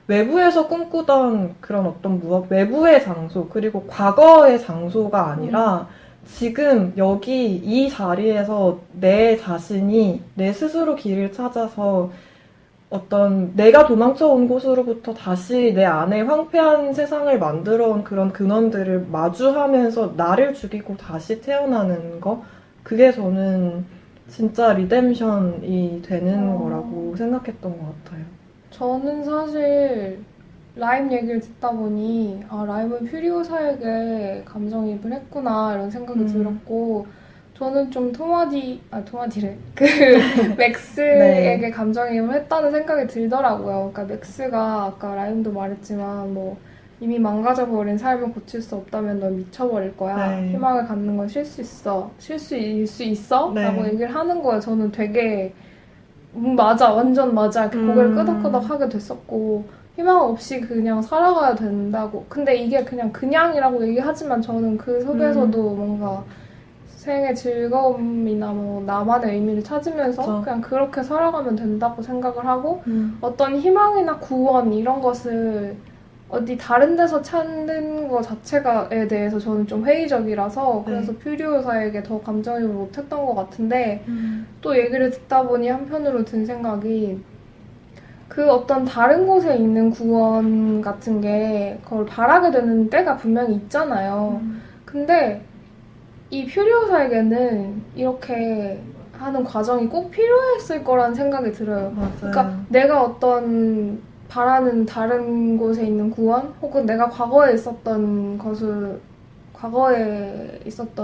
외부에서 꿈꾸던 그런 어떤 외부의 장소 그리고 과거의 장소가 아니라 지금 여기 이 자리에서 내 자신이 내 스스로 길을 찾아서 어떤 내가 도망쳐온 곳으로부터 다시 내 안에 황폐한 세상을 만들어온 그런 근원들을 마주하면서 나를 죽이고 다시 태어나는 거 그게 저는 진짜 리뎀션이 되는 거라고 생각했던 것 같아요. 저는 사실 라임 얘기를 듣다 보니 라임은 퓨리오사에게 감정이입을 했구나 이런 생각이 들었고 저는 좀 토마디를 그 맥스에게 네. 감정이입을 했다는 생각이 들더라고요. 그러니까 맥스가 아까 라임도 말했지만 뭐 이미 망가져버린 삶을 고칠 수 없다면 넌 미쳐버릴 거야. 네. 희망을 갖는 건 실수일 수 있어? 네. 라고 얘기를 하는 거예요. 저는 되게 맞아, 완전 맞아. 이렇게 고개를 끄덕끄덕 하게 됐었고 희망 없이 그냥 살아가야 된다고. 근데 이게 그냥이라고 얘기하지만 저는 그 속에서도 뭔가 생의 즐거움이나 뭐 나만의 의미를 찾으면서 그쵸. 그냥 그렇게 살아가면 된다고 생각을 하고 어떤 희망이나 구원 이런 것을 어디 다른 데서 찾는 거 자체가에 대해서 저는 좀 회의적이라서 그래서 퓨리오사에게 더 감정이입을 못했던 것 같은데 또 얘기를 듣다 보니 한편으로 든 생각이 그 어떤 다른 곳에 있는 구원 같은 게 그걸 바라게 되는 때가 분명히 있잖아요. 근데 이 퓨리오사에게는 이렇게 하는 과정이 꼭 필요했을 거라는 생각이 들어요. 맞아요. 그러니까 내가 어떤 바라는 다른 곳에 있는 구원 혹은 내가 과거에 있었던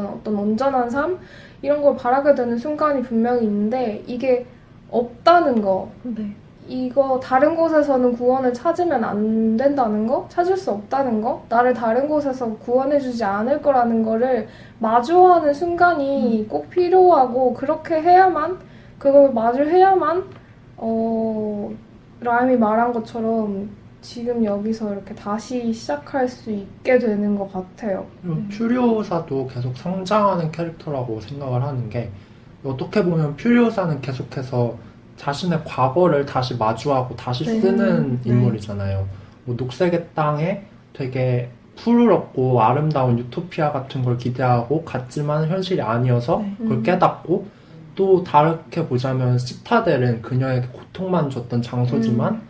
어떤 온전한 삶 이런 걸 바라게 되는 순간이 분명히 있는데 이게 없다는 거 네. 이거 다른 곳에서는 구원을 찾으면 안 된다는 거? 찾을 수 없다는 거? 나를 다른 곳에서 구원해주지 않을 거라는 거를 마주하는 순간이 꼭 필요하고 그렇게 해야만 그걸 마주해야만 라임이 말한 것처럼 지금 여기서 이렇게 다시 시작할 수 있게 되는 것 같아요. 퓨리오사도 계속 성장하는 캐릭터라고 생각을 하는 게 어떻게 보면 퓨리오사는 계속해서 자신의 과거를 다시 마주하고 다시 쓰는 인물이잖아요. 뭐 녹색의 땅에 되게 푸르렀고 아름다운 유토피아 같은 걸 기대하고 갔지만 현실이 아니어서 그걸 깨닫고 또 다르게 보자면 시타델은 그녀에게 고통만 줬던 장소지만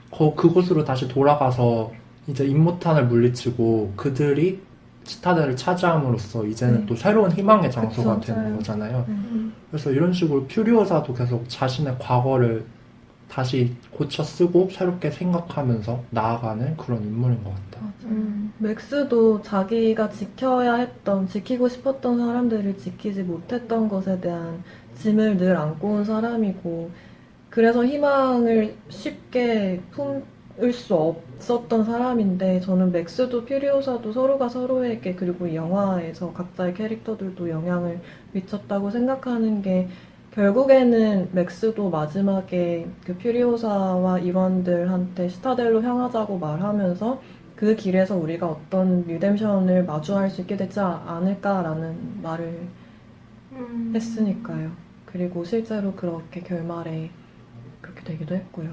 그곳으로 다시 돌아가서 이제 임모탄을 물리치고 그들이 시타델을 차지함으로써 이제는 또 새로운 희망의 장소가 되는 거잖아요. 그래서 이런 식으로 퓨리오사도 계속 자신의 과거를 다시 고쳐 쓰고 새롭게 생각하면서 나아가는 그런 인물인 것 같아요. 맥스도 자기가 지키고 싶었던 사람들을 지키지 못했던 것에 대한 짐을 늘 안고 온 사람이고 그래서 희망을 쉽게 품을 수 없었던 사람인데 저는 맥스도 퓨리오사도 서로가 서로에게 그리고 이 영화에서 각자의 캐릭터들도 영향을 미쳤다고 생각하는 게 결국에는 맥스도 마지막에 그 퓨리오사와 일원들한테 시타델로 향하자고 말하면서 그 길에서 우리가 어떤 리뎀션을 마주할 수 있게 되지 않을까라는 말을 했으니까요. 그리고 실제로 그렇게 결말에 그렇게 되기도 했고요.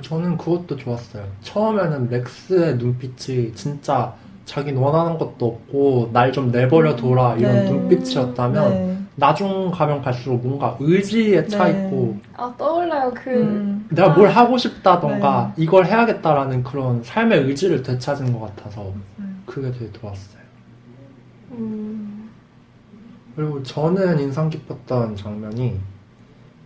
저는 그것도 좋았어요. 처음에는 맥스의 눈빛이 진짜 자기는 원하는 것도 없고 날 좀 내버려 둬라 이런 눈빛이었다면 나중 가면 갈수록 뭔가 의지에 차 있고 떠올라요. 내가 뭘 하고 싶다던가 이걸 해야겠다라는 그런 삶의 의지를 되찾은 것 같아서 그게 되게 좋았어요. 그리고 저는 인상 깊었던 장면이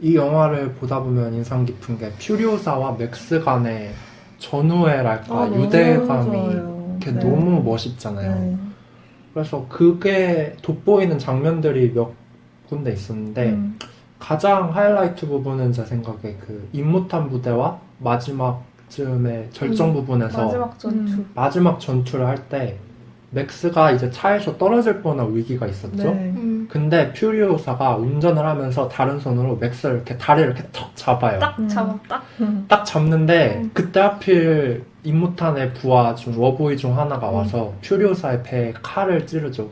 이 영화를 보다 보면 인상 깊은 게 퓨리오사와 맥스 간의 전우애랄까 유대감이 이렇게 너무 멋있잖아요. 그래서 그게 돋보이는 장면들이 몇 군데 있었는데 가장 하이라이트 부분은 제 생각에 그 임무탄 부대와 마지막쯤의 절정 부분에서 마지막 전투를 할 때 맥스가 이제 차에서 떨어질 뻔한 위기가 있었죠. 근데 퓨리오사가 운전을 하면서 다른 손으로 맥스를 이렇게 다리를 이렇게 턱 잡아요. 딱 잡는데 그때 하필 임무탄의 부하 중 워보이 중 하나가 와서 퓨리오사의 배에 칼을 찌르죠.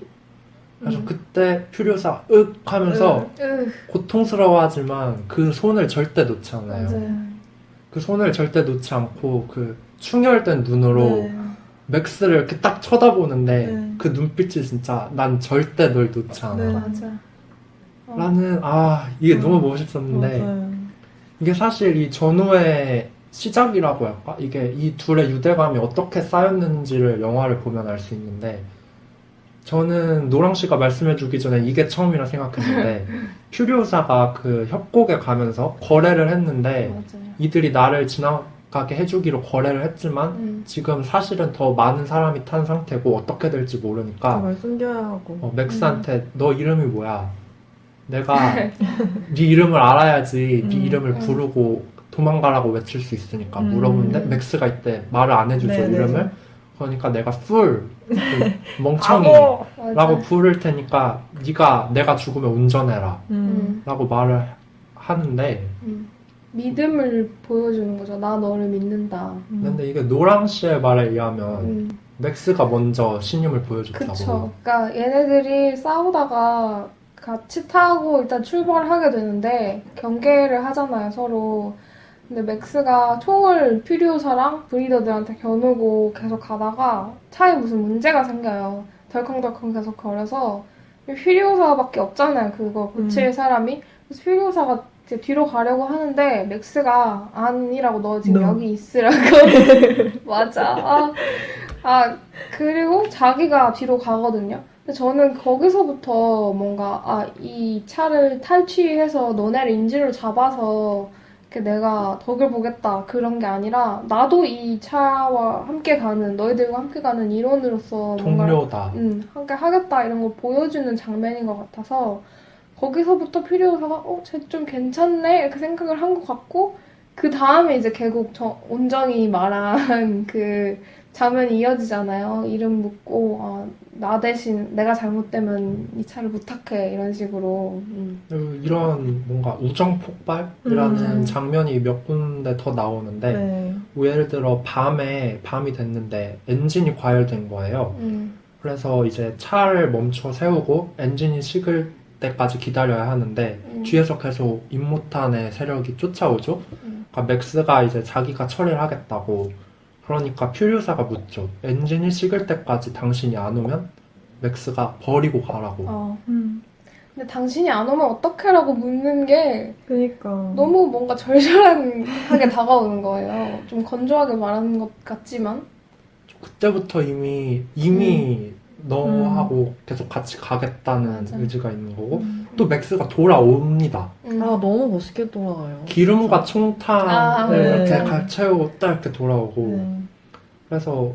그래서 그때 퓨리오사가 윽 하면서 고통스러워하지만 그 손을 절대 놓지 않아요. 그 손을 절대 놓지 않고 그 충혈된 눈으로 맥스를 이렇게 딱 쳐다보는데 그 눈빛이 진짜 난 절대 널 놓지 않아. 라는 이게 너무 멋있었는데 이게 사실 이 전후의 시작이라고 할까? 이게 이 둘의 유대감이 어떻게 쌓였는지를 영화를 보면 알 수 있는데 저는 노랑 씨가 말씀해주기 전에 이게 처음이라 생각했는데 퓨리오사가 그 협곡에 가면서 거래를 했는데 이들이 나를 지나가게 해주기로 거래를 했지만 지금 사실은 더 많은 사람이 탄 상태고 어떻게 될지 모르니까 그걸 숨겨야 하고 맥스한테 너 이름이 뭐야? 내가 네 이름을 알아야지 네 이름을 음. 부르고 도망가라고 외칠 수 있으니까 물어보는데 맥스가 이때 말을 안 해주죠, 네네. 이름을. 그러니까 내가 풀, 그 멍청이 맞아. 라고 부를 테니까 내가 죽으면 운전해라 라고 말을 하는데 믿음을 보여주는 거죠. 나 너를 믿는다. 근데 이게 노랑 씨의 말에 의하면 맥스가 먼저 신임을 보여줬다고. 그쵸. 그러니까 얘네들이 싸우다가 같이 타고 일단 출발을 하게 되는데 경계를 하잖아요, 서로. 근데 맥스가 총을 퓨리오사랑 브리더들한테 겨누고 계속 가다가 차에 무슨 문제가 생겨요. 덜컹덜컹 계속 거려서 퓨리오사밖에 없잖아요, 그거 고칠 사람이. 그래서 퓨리오사가 이제 뒤로 가려고 하는데 맥스가 아니라고, 너 지금 No. 여기 있으라고. 맞아. 그리고 자기가 뒤로 가거든요. 근데 저는 거기서부터 뭔가 이 차를 탈취해서 너네를 인질로 잡아서 이렇게 내가 덕을 보겠다 그런 게 아니라 나도 이 차와 함께 가는, 너희들과 함께 가는 일원으로서 동료다. 함께 하겠다 이런 걸 보여주는 장면인 것 같아서 거기서부터 퓨리오사가 쟤 좀 괜찮네 이렇게 생각을 한 것 같고, 그 다음에 이제 결국 온정이 말한 그 장면이 이어지잖아요. 이름 묻고 나 대신 내가 잘못되면 이 차를 부탁해 이런 식으로. 이런 뭔가 우정 폭발이라는 장면이 몇 군데 더 나오는데 네. 뭐 예를 들어 밤이 됐는데 엔진이 과열된 거예요. 그래서 이제 차를 멈춰 세우고 엔진이 식을 때까지 기다려야 하는데 뒤에서 계속 임무탄의 세력이 쫓아오죠. 그러니까 맥스가 이제 자기가 처리를 하겠다고. 그러니까 퓨리오사가 묻죠. 엔진이 식을 때까지 당신이 안 오면 맥스가 버리고 가라고. 근데 당신이 안 오면 어떡해라고 묻는 게 그니까. 너무 뭔가 절절하게 다가오는 거예요. 좀 건조하게 말하는 것 같지만. 그때부터 이미 너하고 계속 같이 가겠다는 맞아. 의지가 있는 거고 또 맥스가 돌아옵니다. 너무 멋있게 돌아와요. 기름과 총탄을 네. 이렇게 갈채우고 딱 이렇게 돌아오고 네. 그래서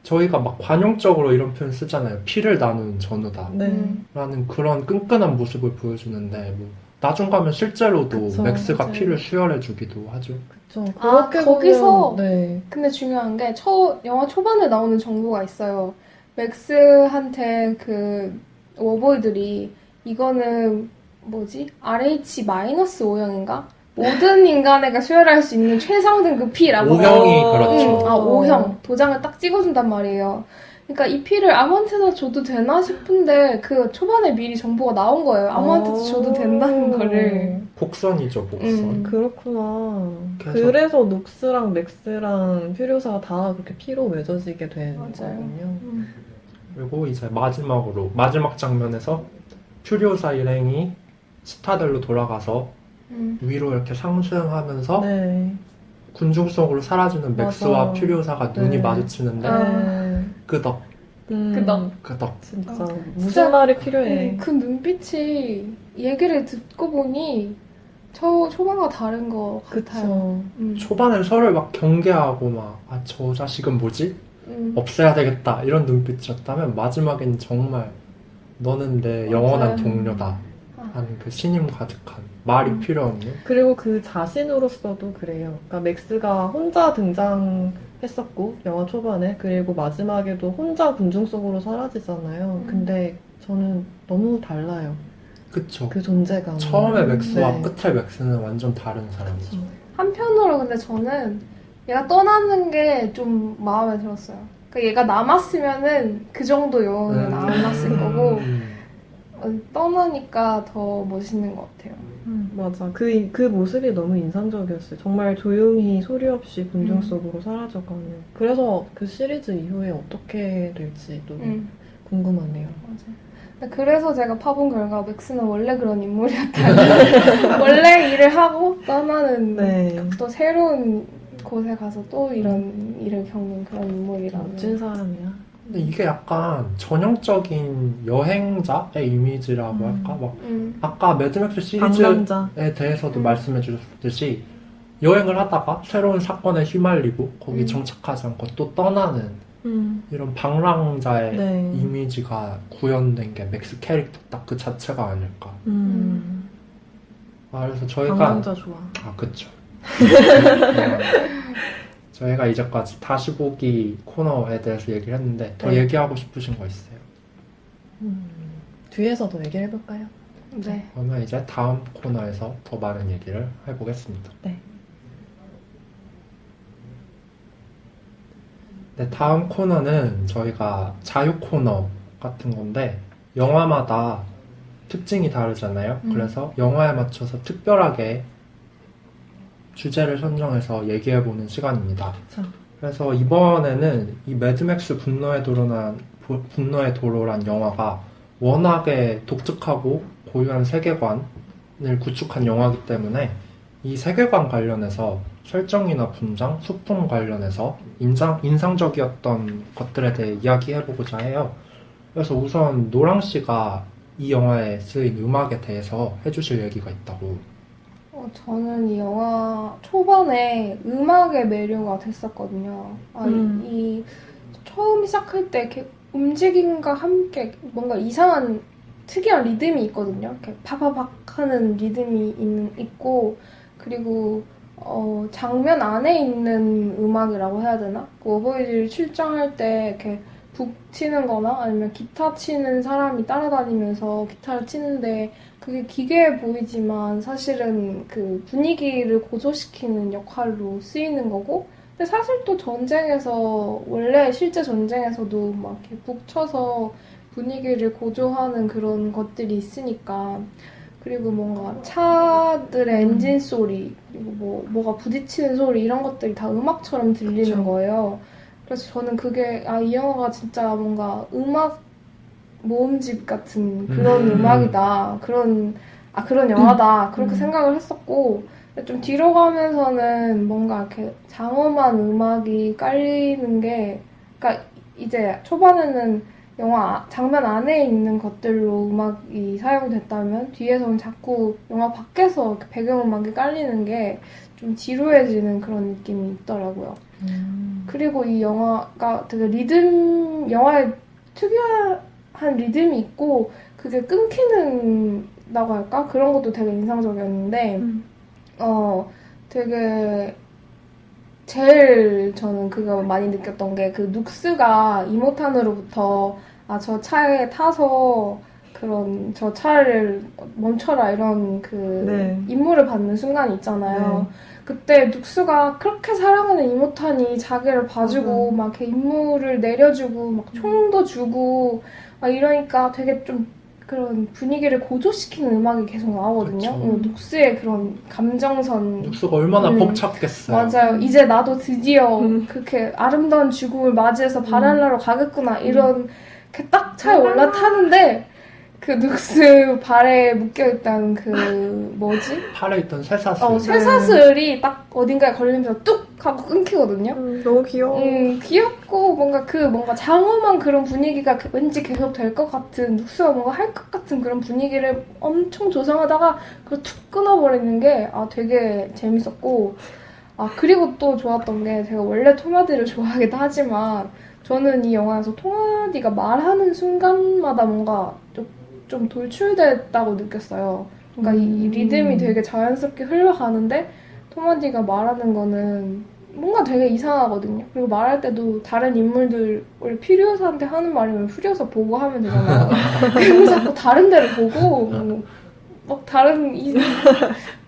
저희가 막 관용적으로 이런 표현 쓰잖아요. 피를 나누는 전우다 네. 라는 그런 끈끈한 모습을 보여주는데 뭐 나중 가면 실제로도 그쵸, 맥스가 맞아요. 피를 수혈해주기도 하죠. 그쵸. 그렇게 거기서 보면, 네. 근데 중요한 게 영화 초반에 나오는 정보가 있어요. 맥스한테 그 워보이들이 이거는 뭐지? RH-5형인가? 모든 인간에게 수혈할 수 있는 최상 등급 피라고. O형이 그렇죠. 5형. 도장을 딱 찍어준단 말이에요. 그러니까 이 피를 아무한테나 줘도 되나 싶은데 그 초반에 미리 정보가 나온 거예요. 아무한테도 줘도 된다는 거를. 복선이죠, 복선. 그렇구나. 그래서- 그래서 녹스랑 맥스랑 퓨리오사가 다 그렇게 피로 맺어지게 된 맞아요. 거군요. 그리고 이제 마지막 장면에서 퓨리오사 일행이 스타델로 돌아가서 위로 이렇게 상승하면서 네. 군중 속으로 사라지는 맥스와 맞아. 퓨리오사가 네. 눈이 마주치는데 네. 끄덕 끄덕. 진짜 진짜 무슨 말이 필요해. 그 눈빛이 얘기를 듣고 보니 초반과 다른 것 같아요. 그쵸. 초반에 서로를 막 경계하고 막 저 자식은 뭐지? 없애야 되겠다 이런 눈빛이었다면 마지막엔 정말 너는 내 영원한 맞아요. 동료다 하는 그 신임 가득한 말이 필요 없는 그리고 그 자신으로서도 그래요. 그러니까 맥스가 혼자 등장했었고 영화 초반에 그리고 마지막에도 혼자 군중 속으로 사라지잖아요. 근데 저는 너무 달라요. 그쵸. 그 존재감. 처음에 맥스와 네. 끝에 맥스는 완전 다른 사람이죠. 한편으로 근데 저는 얘가 떠나는 게 좀 마음에 들었어요. 그러니까 얘가 남았으면은 그 정도 영혼은 안 남았을 거고 떠나니까 더 멋있는 것 같아요. 맞아. 그 모습이 너무 인상적이었어요. 정말 조용히 소리 없이 군중 속으로 사라져가는. 그래서 그 시리즈 이후에 어떻게 될지도 궁금하네요. 맞아요. 그래서 제가 파본 결과 맥스는 원래 그런 인물이었다. 원래 일을 하고 떠나는 네. 또 새로운 곳에 가서 또 이런 일을 겪는 그런 인물이라는. 멋진 사람이야. 근데 이게 약간 전형적인 여행자의 이미지라고 할까? 막 아까 매드맥스 시리즈에 방랑자. 대해서도 말씀해 주셨듯이 여행을 하다가 새로운 사건에 휘말리고 거기 정착하지 않고 또 떠나는 이런 방랑자의 네. 이미지가 구현된 게 맥스 캐릭터 딱 그 자체가 아닐까. 그래서 저희가 방랑자 좋아. 그쵸. 저희가 이제까지 다시 보기 코너에 대해서 얘기를 했는데 더 네. 얘기하고 싶으신 거 있어요? 뒤에서 더 얘기를 해볼까요? 네. 그러면 이제 다음 코너에서 더 많은 얘기를 해보겠습니다. 네. 네, 다음 코너는 저희가 자유 코너 같은 건데 영화마다 특징이 다르잖아요. 그래서 영화에 맞춰서 특별하게 주제를 선정해서 얘기해보는 시간입니다. 자. 그래서 이번에는 이 매드맥스 분노의 도로란 영화가 워낙에 독특하고 고유한 세계관을 구축한 영화이기 때문에 이 세계관 관련해서 설정이나 분장, 소품 관련해서 인상적이었던 것들에 대해 이야기해보고자 해요. 그래서 우선 노랑 씨가 이 영화에 쓰인 음악에 대해서 해주실 얘기가 있다고. 저는 이 영화 초반에 음악의 매료가 됐었거든요. 이 처음 시작할 때 이렇게 움직임과 함께 뭔가 이상한 특이한 리듬이 있거든요. 이렇게 파파박 하는 리듬이 있고, 그리고 장면 안에 있는 음악이라고 해야 되나? 워보이즈를 출장할 때 이렇게 북 치는 거나 아니면 기타 치는 사람이 따라다니면서 기타를 치는데 그게 기괴해 보이지만 사실은 그 분위기를 고조시키는 역할로 쓰이는 거고, 근데 사실 또 전쟁에서 원래 실제 전쟁에서도 막 이렇게 북 쳐서 분위기를 고조하는 그런 것들이 있으니까. 그리고 뭔가 차들의 엔진 소리, 그리고 뭐가 부딪히는 소리 이런 것들이 다 음악처럼 들리는 그쵸. 거예요. 그래서 저는 그게 이 영화가 진짜 뭔가 음악 모음집 같은 그런 음악이다. 그런 영화다. 그렇게 생각을 했었고, 좀 뒤로 가면서는 뭔가 이렇게 장엄한 음악이 깔리는 게, 그러니까 이제 초반에는 영화 장면 안에 있는 것들로 음악이 사용됐다면 뒤에서는 자꾸 영화 밖에서 이렇게 배경음악이 깔리는 게 좀 지루해지는 그런 느낌이 있더라고요. 그리고 이 영화가 되게 영화에 특이한 리듬이 있고 그게 끊기는다고 할까? 그런 것도 되게 인상적이었는데 되게 제일 저는 그거 많이 느꼈던 게 그 눅스가 이모탄으로부터 저 차에 타서 저 차를 멈춰라 이런 네. 임무를 받는 순간이 있잖아요. 네. 그때 눅스가 그렇게 사랑하는 이모탄이 자기를 봐주고 막 이렇게 임무를 내려주고 막 총도 주고 막 이러니까 되게 좀 그런 분위기를 고조시키는 음악이 계속 나오거든요. 그쵸. 눅스의 그런 감정선. 눅스가 얼마나 벅찼겠어요. 맞아요. 이제 나도 드디어 그렇게 아름다운 죽음을 맞이해서 바랄라로 가겠구나. 이런 이렇게 딱 차에 올라타는데 그 눅스 발에 묶여있던 팔에 있던 쇠사슬. 쇠사슬이 딱 어딘가에 걸리면서 뚝 하고 끊기거든요. 너무 귀여워. 귀엽고 뭔가 장엄한 그런 분위기가 왠지 계속 될 것 같은, 눅스가 뭔가 할 것 같은 그런 분위기를 엄청 조성하다가 그걸 툭 끊어버리는 게 되게 재밌었고, 그리고 또 좋았던 게 제가 원래 톰 하디를 좋아하기도 하지만 저는 이 영화에서 톰 하디가 말하는 순간마다 뭔가 좀 돌출됐다고 느꼈어요. 그러니까 이 리듬이 되게 자연스럽게 흘러가는데 톰 하디가 말하는 거는 뭔가 되게 이상하거든요. 그리고 말할 때도 다른 인물들 원래 퓨리오사한테 하는 말이면 퓨리오사 보고 하면 되잖아요. 근데 자꾸 다른 데를 보고 막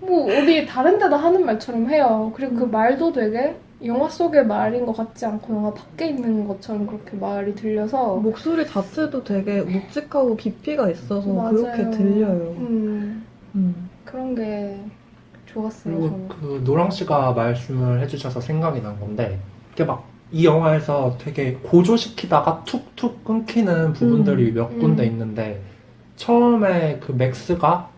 어디 다른 데다 하는 말처럼 해요. 그리고 그 말도 되게 영화 속의 말인 것 같지 않고 영화 밖에 있는 것처럼 그렇게 말이 들려서 목소리 자체도 되게 묵직하고 깊이가 있어서 맞아요. 그렇게 들려요. 그런 게 좋았어요. 그리고 저는. 그 노랑 씨가 말씀을 해주셔서 생각이 난 건데 이게 막 이 영화에서 되게 고조시키다가 툭툭 끊기는 부분들이 몇 군데 있는데 처음에 그 맥스가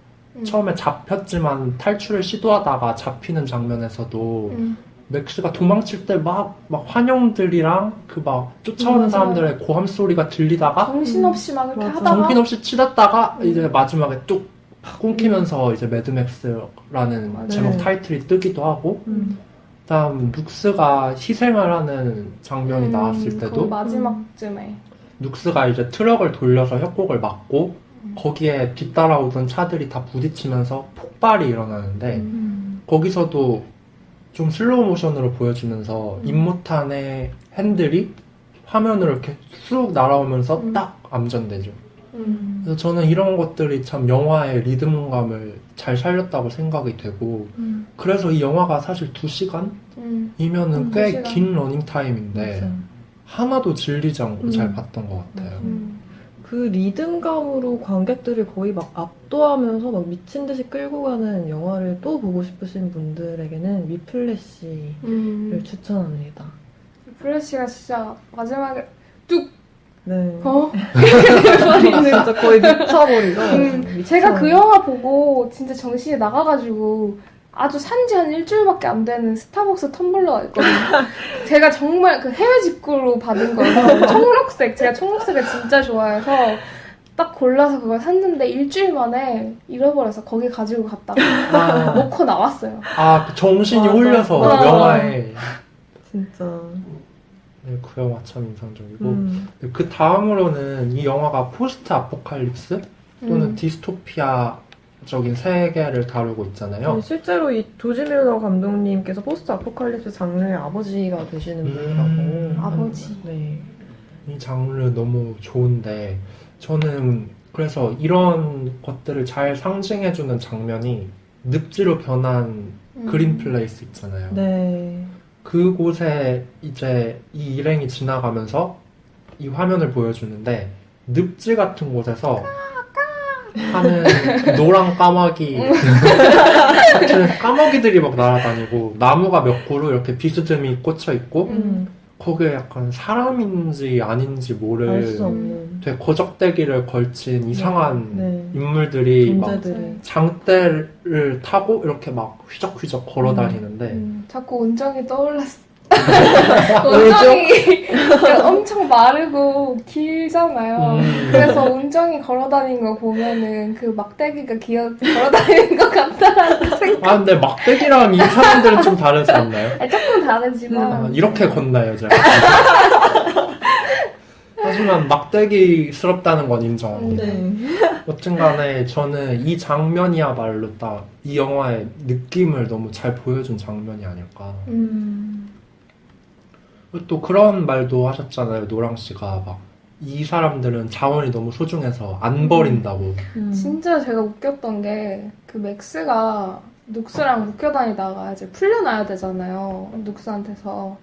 처음에 잡혔지만 탈출을 시도하다가 잡히는 장면에서도 맥스가 도망칠 때 막 환영들이랑 그 막 쫓아오는 사람들의 고함 소리가 들리다가 정신없이 막 이렇게 맞아. 하다가 정신없이 치닫다가 이제 마지막에 뚝 끊기면서 이제 매드맥스라는 맞아요. 제목 타이틀이 뜨기도 하고 그다음 눅스가 희생을 하는 장면이 나왔을 그거 때도 마지막쯤에 눅스가 이제 트럭을 돌려서 협곡을 막고 거기에 뒤따라오던 차들이 다 부딪히면서 폭발이 일어나는데 거기서도 좀 슬로우 모션으로 보여주면서 임무탄의 핸들이 화면으로 이렇게 쑥 날아오면서 딱 암전되죠. 그래서 저는 이런 것들이 참 영화의 리듬감을 잘 살렸다고 생각이 되고 그래서 이 영화가 사실 2시간이면은 꽤 2시간. 긴 러닝타임인데 맞아요. 하나도 질리지 않고 잘 봤던 것 같아요. 그 리듬감으로 관객들을 거의 막 압도하면서 막 미친 듯이 끌고 가는 영화를 또 보고 싶으신 분들에게는 위플래시를 추천합니다. 플래시가 진짜 마지막에 뚝! 네. 어? 진짜 거의 미쳐버리죠. 제가 그 영화 보고 진짜 정신이 나가가지고 아주 산지 한 일주일밖에 안 되는 스타벅스 텀블러가 있거든요. 제가 정말 그 해외 직구로 받은 거예요. 청록색. 제가 청록색을 진짜 좋아해서 딱 골라서 그걸 샀는데 일주일 만에 잃어버려서 거기 가지고 갔다가 놓고 나왔어요. 그 정신이 맞아. 홀려서 맞아. 영화에 진짜. 네, 그 영화 참 인상적이고 그 다음으로는 이 영화가 포스트 아포칼립스 또는 디스토피아적인 세계를 다루고 있잖아요. 실제로 이 조지 밀러 감독님께서 포스트 아포칼립스 장르의 아버지가 되시는 분이라고. 아버지. 네. 이 장르 너무 좋은데 저는 그래서 이런 것들을 잘 상징해주는 장면이 늪지로 변한 그린 플레이스 있잖아요. 네. 그곳에 이제 이 일행이 지나가면서 이 화면을 보여주는데 늪지 같은 곳에서 하는 노랑 까마귀 같은 까마귀들이 막 날아다니고 나무가 몇 그루 이렇게 비스듬히 꽂혀 있고 거기에 약간 사람인지 아닌지 알 모를 수 없는 되게 거적대기를 걸친 이상한 네. 인물들이 막 존재들이. 장대를 타고 이렇게 막 휘적휘적 걸어 다니는데 자꾸 온정이 떠올랐어. 온정이 엄청 마르고 길잖아요. 그래서 온정이 걸어다니는 거 보면은 그 막대기가 걸어다니는 것 같다라는 생각. 근데 막대기랑 이 사람들은 좀 다르지 않나요? 아니, 조금 다르지만. 이렇게 걷나요, 제가? 하지만 막대기스럽다는 건 인정하고. 네. 여튼 간에 저는 이 장면이야말로 딱 이 영화의 느낌을 너무 잘 보여준 장면이 아닐까. 또 그런 말도 하셨잖아요, 노랑 씨가. 막, 이 사람들은 자원이 너무 소중해서 안 버린다고. 진짜 제가 웃겼던 게 그 맥스가 눅스랑 묶여 다니다가 이제 풀려나야 되잖아요. 눅스한테서.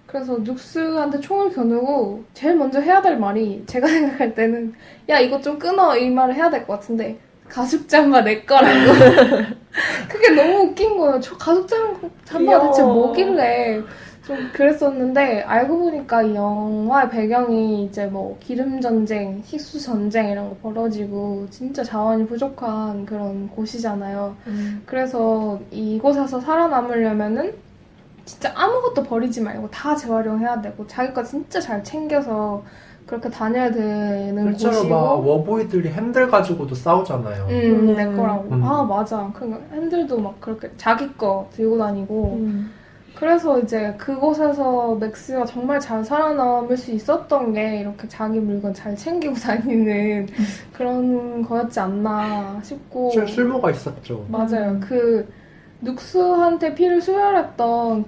그래서 눅스한테 총을 겨누고 제일 먼저 해야 될 말이 제가 생각할 때는 야 이거 좀 끊어 이 말을 해야 될 것 같은데 가죽 잠바 내 거라고. 그게 너무 웃긴 거예요. 저 가죽 잠바가 대체 뭐길래 좀 그랬었는데 알고 보니까 이 영화의 배경이 이제 뭐 기름 전쟁, 식수 전쟁 이런 거 벌어지고 진짜 자원이 부족한 그런 곳이잖아요. 그래서 이곳에서 살아남으려면은 진짜 아무것도 버리지 말고 다 재활용해야 되고 자기 거 진짜 잘 챙겨서 그렇게 다녀야 되는 실제로 곳이고. 막 워보이들이 핸들 가지고도 싸우잖아요. 내 거라고. 맞아. 그 핸들도 막 그렇게 자기 거 들고 다니고. 그래서 이제 그곳에서 맥스가 정말 잘 살아남을 수 있었던 게 이렇게 자기 물건 잘 챙기고 다니는 그런 거였지 않나 싶고. 쓸모가 있었죠. 맞아요. 그 눅스한테 피를 수혈했던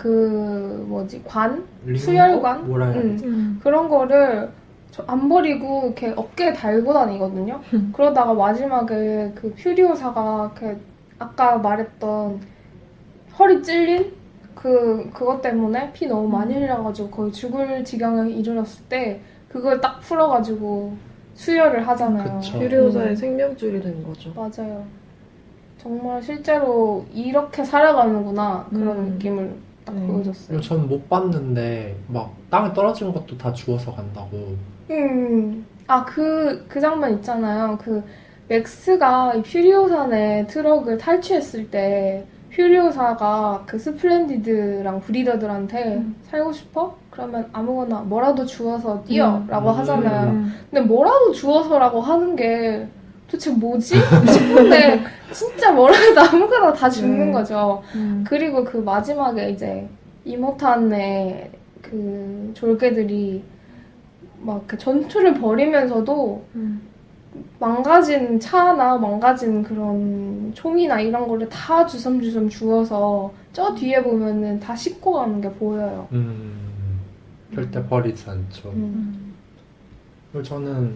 수혈관? 뭐라 해야 되지? 그런 거를 안 버리고 이렇게 어깨에 달고 다니거든요. 그러다가 마지막에 그 퓨리오사가 이렇게 아까 말했던 허리 찔린 그것 때문에 피 너무 많이 흘려가지고 거의 죽을 지경에 이르렀을 때 그걸 딱 풀어가지고 수혈을 하잖아요. 퓨리오사의 생명줄이 된 거죠. 맞아요. 정말 실제로 이렇게 살아가는구나 그런 느낌을 딱 보여줬어요. 전 못 봤는데 막 땅에 떨어진 것도 다 주워서 간다고. 그 장면 있잖아요. 그 맥스가 이 퓨리오사의 트럭을 탈취했을 때 퓨리오사가 그 스플렌디드랑 브리더들한테 살고 싶어? 그러면 아무거나 뭐라도 주워서 뛰어 라고 하잖아요. 근데 뭐라도 주워서라고 하는 게 도대체 뭐지? 싶은데 진짜 뭐라도 아무거나 다 주는 거죠. 그리고 그 마지막에 이제 이모탄의 그 졸개들이 막 그 전투를 벌이면서도 망가진 차나 망가진 그런 총이나 이런 거를 다 주섬주섬 주워서 저 뒤에 보면은 다 싣고 가는 게 보여요. 절대 버리지 않죠. 그리고 저는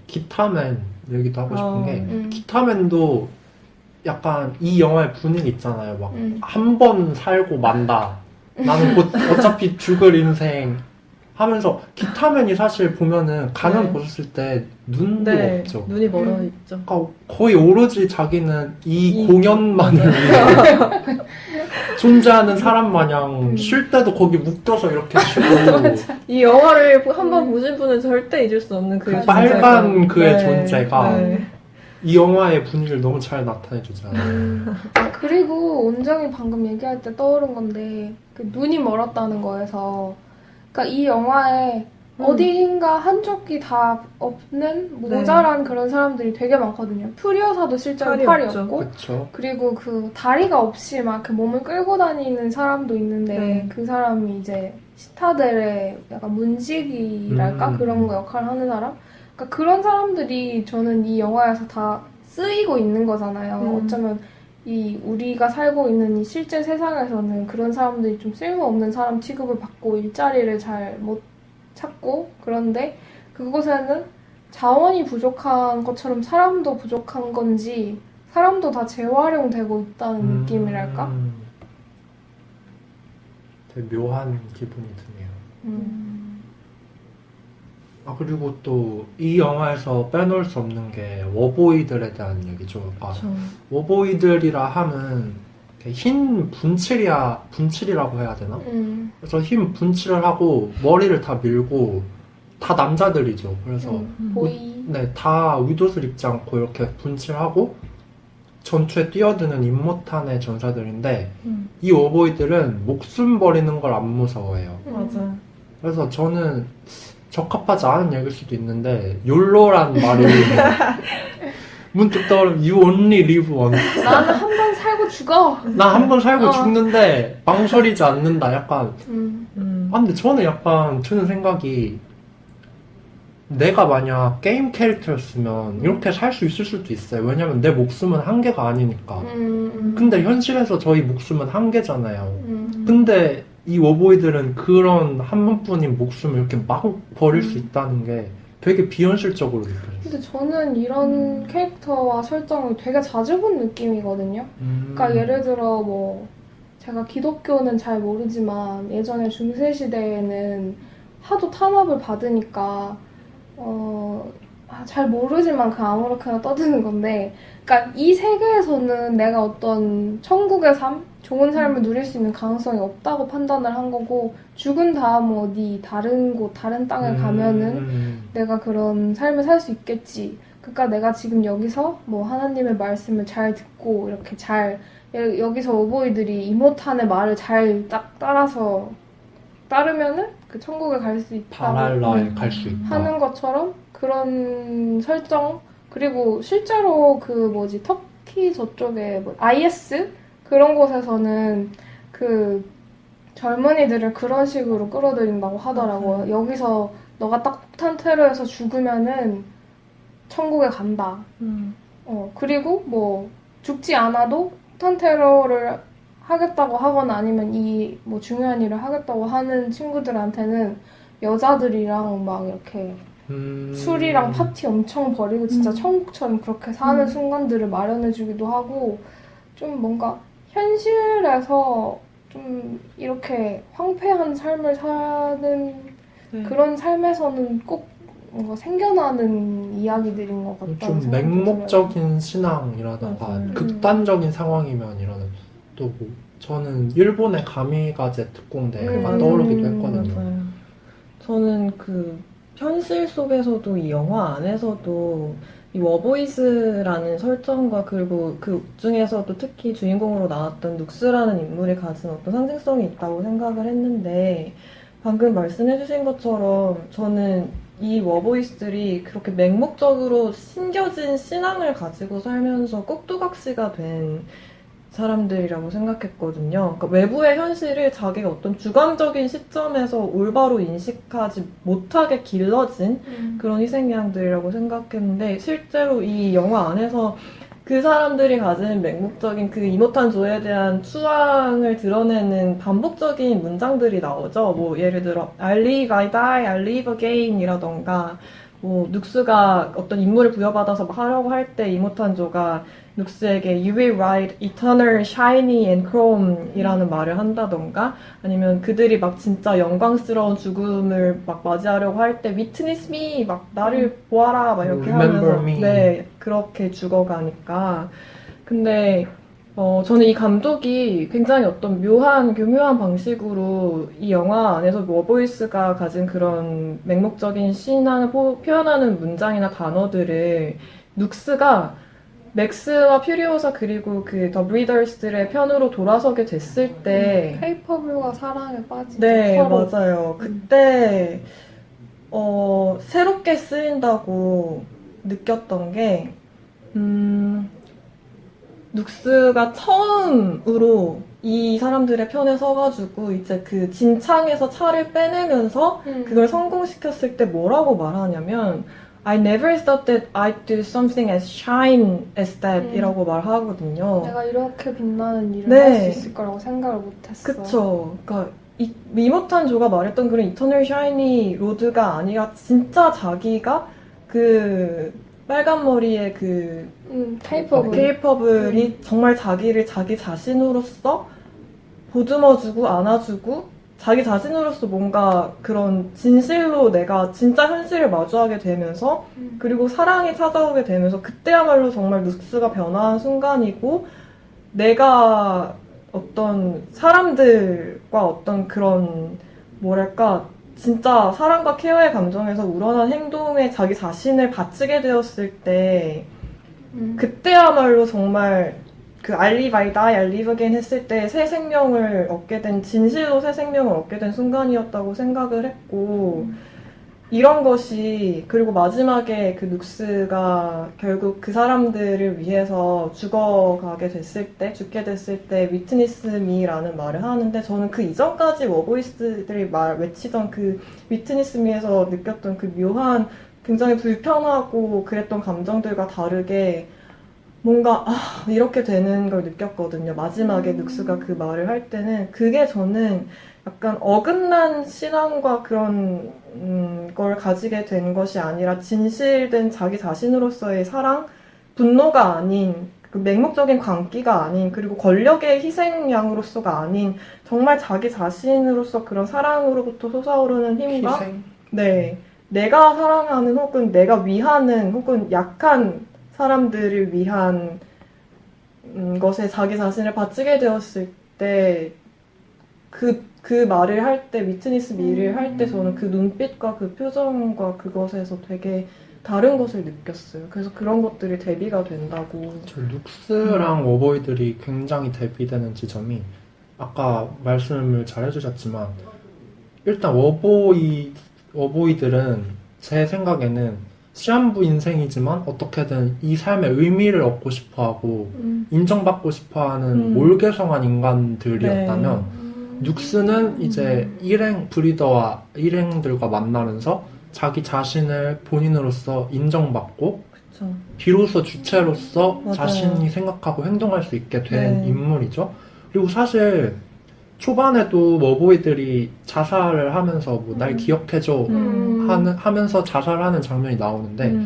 기타맨 얘기도 하고 싶은 게 기타맨도 약간 이 영화의 분위기 있잖아요. 막 한 번 살고 만다. 나는 곧 어차피 죽을 인생 하면서 기타맨이 사실 보면은 가면 보셨을 때 눈도 네, 없죠. 눈이 멀어 있죠. 그러니까 거의 오로지 자기는 이 공연만을 위해 존재하는 사람 마냥 쉴 때도 거기 묶여서 이렇게 쉬고 이 영화를 한번 보신 분은 절대 잊을 수 없는 그의 빨간 존재감. 그의 네, 존재가 네. 이 영화의 분위기를 너무 잘 나타내주잖아요. 아, 그리고 온정이 방금 얘기할 때 떠오른 건데 그 눈이 멀었다는 거에서 그러니까 이 영화에 어디인가 한쪽이 다 없는 모자란 그런 사람들이 되게 많거든요. 퓨리오사도 실제로 팔이 없고 그쵸. 그리고 그 다리가 없이 막 그 몸을 끌고 다니는 사람도 있는데 네. 그 사람이 이제 스타들의 약간 문지기랄까 그런 거 역할을 하는 사람? 그러니까 그런 사람들이 저는 이 영화에서 다 쓰이고 있는 거잖아요. 어쩌면 이 우리가 살고 있는 이 실제 세상에서는 그런 사람들이 좀 쓸모없는 사람 취급을 받고 일자리를 잘 못 찾고 그런데 그곳에는 자원이 부족한 것처럼 사람도 부족한 건지 사람도 다 재활용되고 있다는 느낌이랄까? 되게 묘한 기분이 드네요. 아, 그리고 또 이 영화에서 빼놓을 수 없는 게 워보이들에 대한 얘기죠. 아, 워보이들이라 함은 흰 분칠이라고 해야 되나? 그래서 흰 분칠을 하고 머리를 다 밀고 다 남자들이죠. 그래서 네, 다 윗옷을 입지 않고 이렇게 분칠하고 전투에 뛰어드는 임모탄의 전사들인데 이 워보이들은 목숨 버리는 걸 안 무서워해요. 맞아. 그래서 저는 적합하지 않은 얘기일 수도 있는데 욜로란 말이 문득 떠오르면 You only live once. 나는 한 번 살고 죽어. 나 한 번 살고 죽는데 망설이지 않는다. 약간. 아, 근데 저는 약간 드는 생각이 내가 만약 게임 캐릭터였으면 이렇게 살 수 있을 수도 있어요. 왜냐면 내 목숨은 한 개가 아니니까. 근데 현실에서 저희 목숨은 한 개잖아요. 근데 이 워보이들은 그런 한 번뿐인 목숨을 이렇게 막 버릴 수 있다는 게 되게 비현실적으로 느껴져요. 근데 저는 이런 캐릭터와 설정을 되게 자주 본 느낌이거든요. 그러니까 예를 들어 뭐 제가 기독교는 잘 모르지만 예전에 중세시대에는 하도 탄압을 받으니까 잘 모르지만 그냥 아무렇게나 떠드는 건데 그러니까 이 세계에서는 내가 어떤 천국의 삶? 좋은 삶을 누릴 수 있는 가능성이 없다고 판단을 한 거고 죽은 다음 어디 다른 곳, 다른 땅에 가면은 내가 그런 삶을 살 수 있겠지. 그러니까 내가 지금 여기서 뭐 하나님의 말씀을 잘 듣고 이렇게 잘 여기서 오보이들이 이모탄의 말을 잘 딱 따라서 따르면은 그 천국에 갈 수 있다. 바랄라에 갈 수 있다. 하는 것처럼 그런 설정 그리고 실제로 그 뭐지 터키 저쪽에 뭐 IS 그런 곳에서는 그 젊은이들을 그런 식으로 끌어들인다고 하더라고요. 맞아요. 여기서 너가 딱 폭탄 테러에서 죽으면은 천국에 간다. 그리고 뭐 죽지 않아도 폭탄 테러를 하겠다고 하거나 아니면 이 뭐 중요한 일을 하겠다고 하는 친구들한테는 여자들이랑 막 이렇게 술이랑 파티 엄청 벌이고 진짜 천국처럼 그렇게 사는 순간들을 마련해주기도 하고 좀 뭔가 현실에서 좀 이렇게 황폐한 삶을 사는 그런 삶에서는 꼭 뭔가 생겨나는 이야기들인 것 같다는 좀 생각이 맹목적인 들어요. 신앙이라던가 맞아요. 극단적인 상황이면 이러는 또 뭐 저는 일본의 가미가제 특공대가 떠오르기도 했거든요. 맞아요. 저는 그 현실 속에서도 이 영화 안에서도 이 워보이스라는 설정과 그리고 그 중에서도 특히 주인공으로 나왔던 눅스라는 인물이 가진 어떤 상징성이 있다고 생각을 했는데 방금 말씀해주신 것처럼 저는 이 워보이스들이 그렇게 맹목적으로 심겨진 신앙을 가지고 살면서 꼭두각시가 된 사람들이라고 생각했거든요. 그러니까 외부의 현실을 자기가 어떤 주관적인 시점에서 올바로 인식하지 못하게 길러진 그런 희생양들이라고 생각했는데 실제로 이 영화 안에서 그 사람들이 가진 맹목적인 그 이모탄조에 대한 추앙을 드러내는 반복적인 문장들이 나오죠. 뭐 예를 들어 I live, I die, I live again 이라던가 뭐 눅스가 어떤 임무를 부여받아서 하려고 할 때 이모탄조가 눅스에게 You will ride eternal shiny and chrome 이라는 말을 한다던가 아니면 그들이 막 진짜 영광스러운 죽음을 막 맞이하려고 할 때 Witness me 막 나를 보아라 막 이렇게 Remember 하면서 me. 네 그렇게 죽어가니까 근데 저는 이 감독이 굉장히 어떤 교묘한 방식으로 이 영화 안에서 워보이스가 가진 그런 맹목적인 신앙을 표현하는 문장이나 단어들을 눅스가 맥스와 퓨리오사 그리고 그 더 브리더스들의 편으로 돌아서게 됐을 때 페이퍼블과 사랑에 빠지죠. 네, 서로. 맞아요. 그때 새롭게 쓰인다고 느꼈던 게 눅스가 처음으로 이 사람들의 편에 서가지고 이제 그 진창에서 차를 빼내면서 그걸 성공시켰을 때 뭐라고 말하냐면 I never thought that I'd do something as shine as that 이라고 말하거든요. 내가 이렇게 빛나는 일을 네. 할 수 있을 거라고 생각을 못했어. 그쵸. 그러니까 이모탄 조가 말했던 그런 이터널 샤이니 로드가 아니라 진짜 자기가 그 빨간 머리의 그 페이퍼블. 케이퍼블이 정말 자기를 자기 자신으로서 보듬어주고 안아주고 자기 자신으로서 뭔가 그런 진실로 내가 진짜 현실을 마주하게 되면서 그리고 사랑이 찾아오게 되면서 그때야말로 정말 눅스가 변화한 순간이고 내가 어떤 사람들과 어떤 그런 뭐랄까 진짜 사랑과 케어의 감정에서 우러난 행동에 자기 자신을 바치게 되었을 때 그때야말로 정말 그 I live, I die, I live again 했을 때 새 생명을 얻게 된 진실로 새 생명을 얻게 된 순간이었다고 생각을 했고 이런 것이 그리고 마지막에 그 눅스가 결국 그 사람들을 위해서 죽게 됐을 때 Witness me라는 말을 하는데 저는 그 이전까지 워보이스들이 외치던 그 Witness me에서 느꼈던 그 묘한 굉장히 불편하고 그랬던 감정들과 다르게 뭔가 이렇게 되는 걸 느꼈거든요. 마지막에 눅스가 그 말을 할 때는 그게 저는 약간 어긋난 신앙과 그런 걸 가지게 된 것이 아니라 진실된 자기 자신으로서의 사랑, 분노가 아닌 그 맹목적인 광기가 아닌 그리고 권력의 희생양으로서가 아닌 정말 자기 자신으로서 그런 사랑으로부터 솟아오르는 힘과 희생. 네, 내가 사랑하는 혹은 내가 위하는 혹은 약한 사람들을 위한 것에 자기 자신을 바치게 되었을 때 그 말을 할 때 위트니스 미를 할 때 저는 그 눈빛과 그 표정과 그것에서 되게 다른 것을 느꼈어요. 그래서 그런 것들이 대비가 된다고. 저 룩스랑 워보이들이 굉장히 대비되는 지점이 아까 말씀을 잘 해주셨지만 일단 워보이들은 제 생각에는 시한부 인생이지만 어떻게든 이 삶의 의미를 얻고 싶어하고 인정받고 싶어하는 몰개성한 인간들이었다면 눅스는 이제 브리더와 일행들과 만나면서 자기 자신을 본인으로서 인정받고 그쵸. 비로소 주체로서 맞아요. 자신이 생각하고 행동할 수 있게 된 네. 인물이죠. 그리고 사실 초반에도 워보이들이 자살을 하면서 뭐 날 기억해줘 하면서 자살하는 장면이 나오는데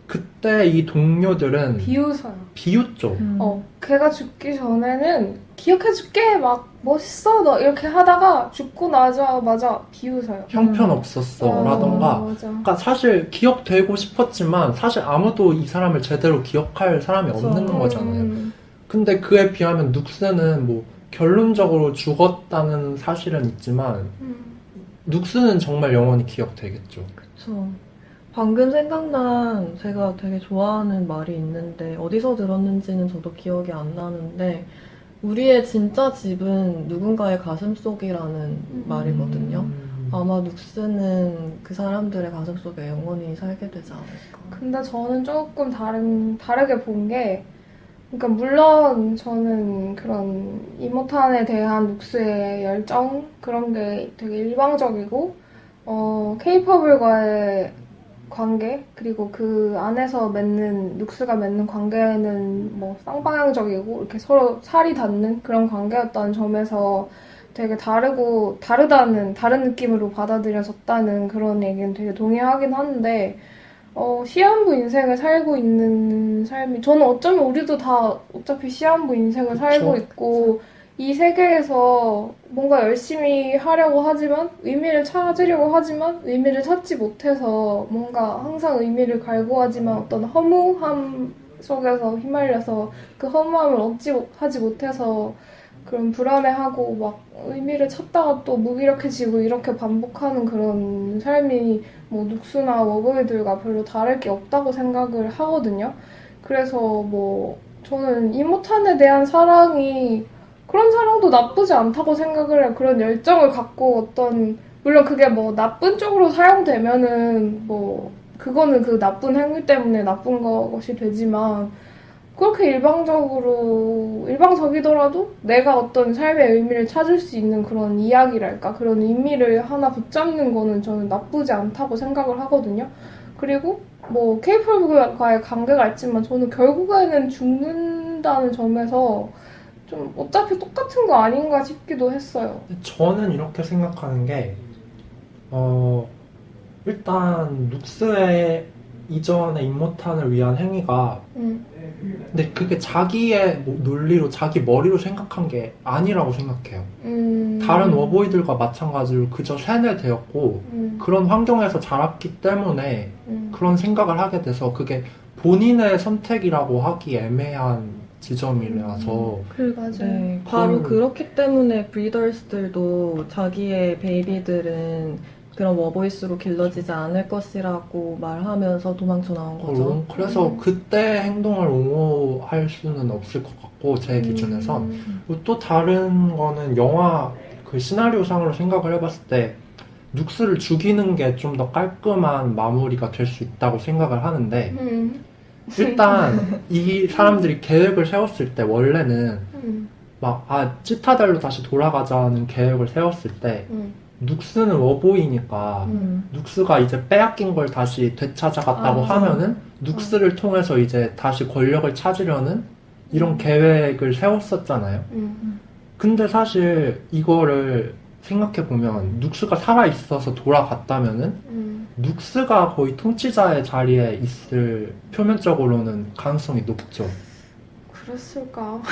그때 이 동료들은 비웃죠. 걔가 죽기 전에는 기억해줄게 막 멋있어 너 이렇게 하다가 죽고 나자마자 비웃어요. 형편없었어 라던가 맞아. 그러니까 사실 기억되고 싶었지만 사실 아무도 이 사람을 제대로 기억할 사람이 없는 거잖아요. 근데 그에 비하면 눅스는 뭐 결론적으로 죽었다는 사실은 있지만 눅스는 정말 영원히 기억되겠죠. 그쵸. 방금 생각난 제가 되게 좋아하는 말이 있는데 어디서 들었는지는 저도 기억이 안 나는데 우리의 진짜 집은 누군가의 가슴속이라는 말이거든요. 아마 눅스는 그 사람들의 가슴속에 영원히 살게 되지 않을까. 근데 저는 조금 다르게 본 게 그러니까 물론 저는 그런 이모탄에 대한 눅스의 열정 그런 게 되게 일방적이고 케이팝을과의 관계 그리고 그 안에서 맺는 눅스가 맺는 관계는 뭐 쌍방향적이고 이렇게 서로 살이 닿는 그런 관계였다는 점에서 되게 다른 느낌으로 받아들여졌다는 그런 얘기는 되게 동의하긴 하는데 시한부 인생을 살고 있는 삶이, 저는 어쩌면 우리도 다 어차피 시한부 인생을 살고 그쵸. 있고, 이 세계에서 뭔가 열심히 하려고 하지만, 의미를 찾으려고 하지만, 의미를 찾지 못해서, 뭔가 항상 의미를 갈구하지만 어떤 허무함 속에서 휘말려서 그 허무함을 하지 못해서 그런 불안해하고 막 의미를 찾다가 또 무기력해지고 이렇게 반복하는 그런 삶이 뭐 눅스나 워브이들과 별로 다를 게 없다고 생각을 하거든요. 그래서 뭐 저는 이모탄에 대한 사랑이 그런 사랑도 나쁘지 않다고 생각을 해요. 그런 열정을 갖고 물론 그게 뭐 나쁜 쪽으로 사용되면은 뭐 그거는 그 나쁜 행위 때문에 나쁜 것이 되지만 그렇게 일방적이더라도 내가 어떤 삶의 의미를 찾을 수 있는 그런 이야기랄까, 그런 의미를 하나 붙잡는 거는 저는 나쁘지 않다고 생각을 하거든요. 그리고 뭐 케이팝과의 관계가 있지만 저는 결국에는 죽는다는 점에서 좀 어차피 똑같은 거 아닌가 싶기도 했어요. 저는 이렇게 생각하는 게, 일단, 눅스의 이전의 임모탄을 위한 행위가, 근데 그게 자기의 논리로, 자기 머리로 생각한 게 아니라고 생각해요. 다른 워보이들과 마찬가지로 그저 세뇌되었고, 그런 환경에서 자랐기 때문에 그런 생각을 하게 돼서 그게 본인의 선택이라고 하기 애매한 지점이라서. 맞아요. 네, 바로 그렇기 때문에 브리더스들도 자기의 베이비들은 그런 워보이스로 길러지지 않을 것이라고 말하면서 도망쳐 나온 거죠. 그래서 그때 행동을 옹호할 수는 없을 것 같고, 제 기준에선. 또 다른 거는 영화 그 시나리오상으로 생각을 해봤을 때 눅스를 죽이는 게 좀 더 깔끔한 마무리가 될 수 있다고 생각을 하는데, 일단 이 사람들이 계획을 세웠을 때 원래는 치타델로 다시 돌아가자는 계획을 세웠을 때 눅스는 워보이니까 눅스가 이제 빼앗긴 걸 다시 되찾아갔다고 하면은 눅스를 통해서 이제 다시 권력을 찾으려는 이런 계획을 세웠었잖아요. 근데 사실 이거를 생각해보면 눅스가 살아있어서 돌아갔다면은 눅스가 거의 통치자의 자리에 있을 표면적으로는 가능성이 높죠. 그랬을까?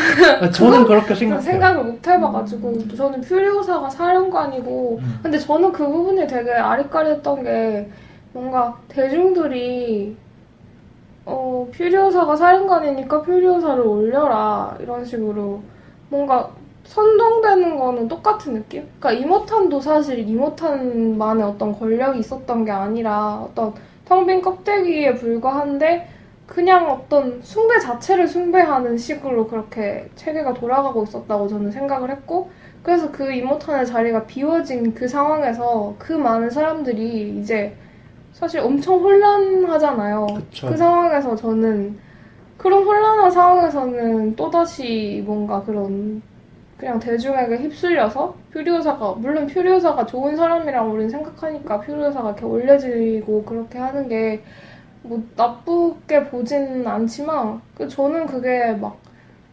저는 그렇게 생각해요. 생각을 못 해봐가지고 저는 퓨리오사가 사령관이고 근데 저는 그 부분이 되게 아리까리했던 게 뭔가 대중들이 퓨리오사가 사령관이니까 퓨리오사를 올려라 이런 식으로 뭔가 선동되는 거는 똑같은 느낌? 그러니까 이모탄도 사실 이모탄만의 어떤 권력이 있었던 게 아니라 어떤 텅 빈 껍데기에 불과한데 그냥 어떤 숭배 자체를 숭배하는 식으로 그렇게 체계가 돌아가고 있었다고 저는 생각을 했고 그래서 그 이모탄의 자리가 비워진 그 상황에서 그 많은 사람들이 이제 사실 엄청 혼란하잖아요. 그쵸. 그 상황에서 저는 그런 혼란한 상황에서는 또다시 뭔가 그냥 대중에게 휩쓸려서 물론 퓨리오사가 좋은 사람이라고 우리는 생각하니까 퓨리오사가 이렇게 올려지고 그렇게 하는 게 뭐 나쁘게 보진 않지만 저는 그게 막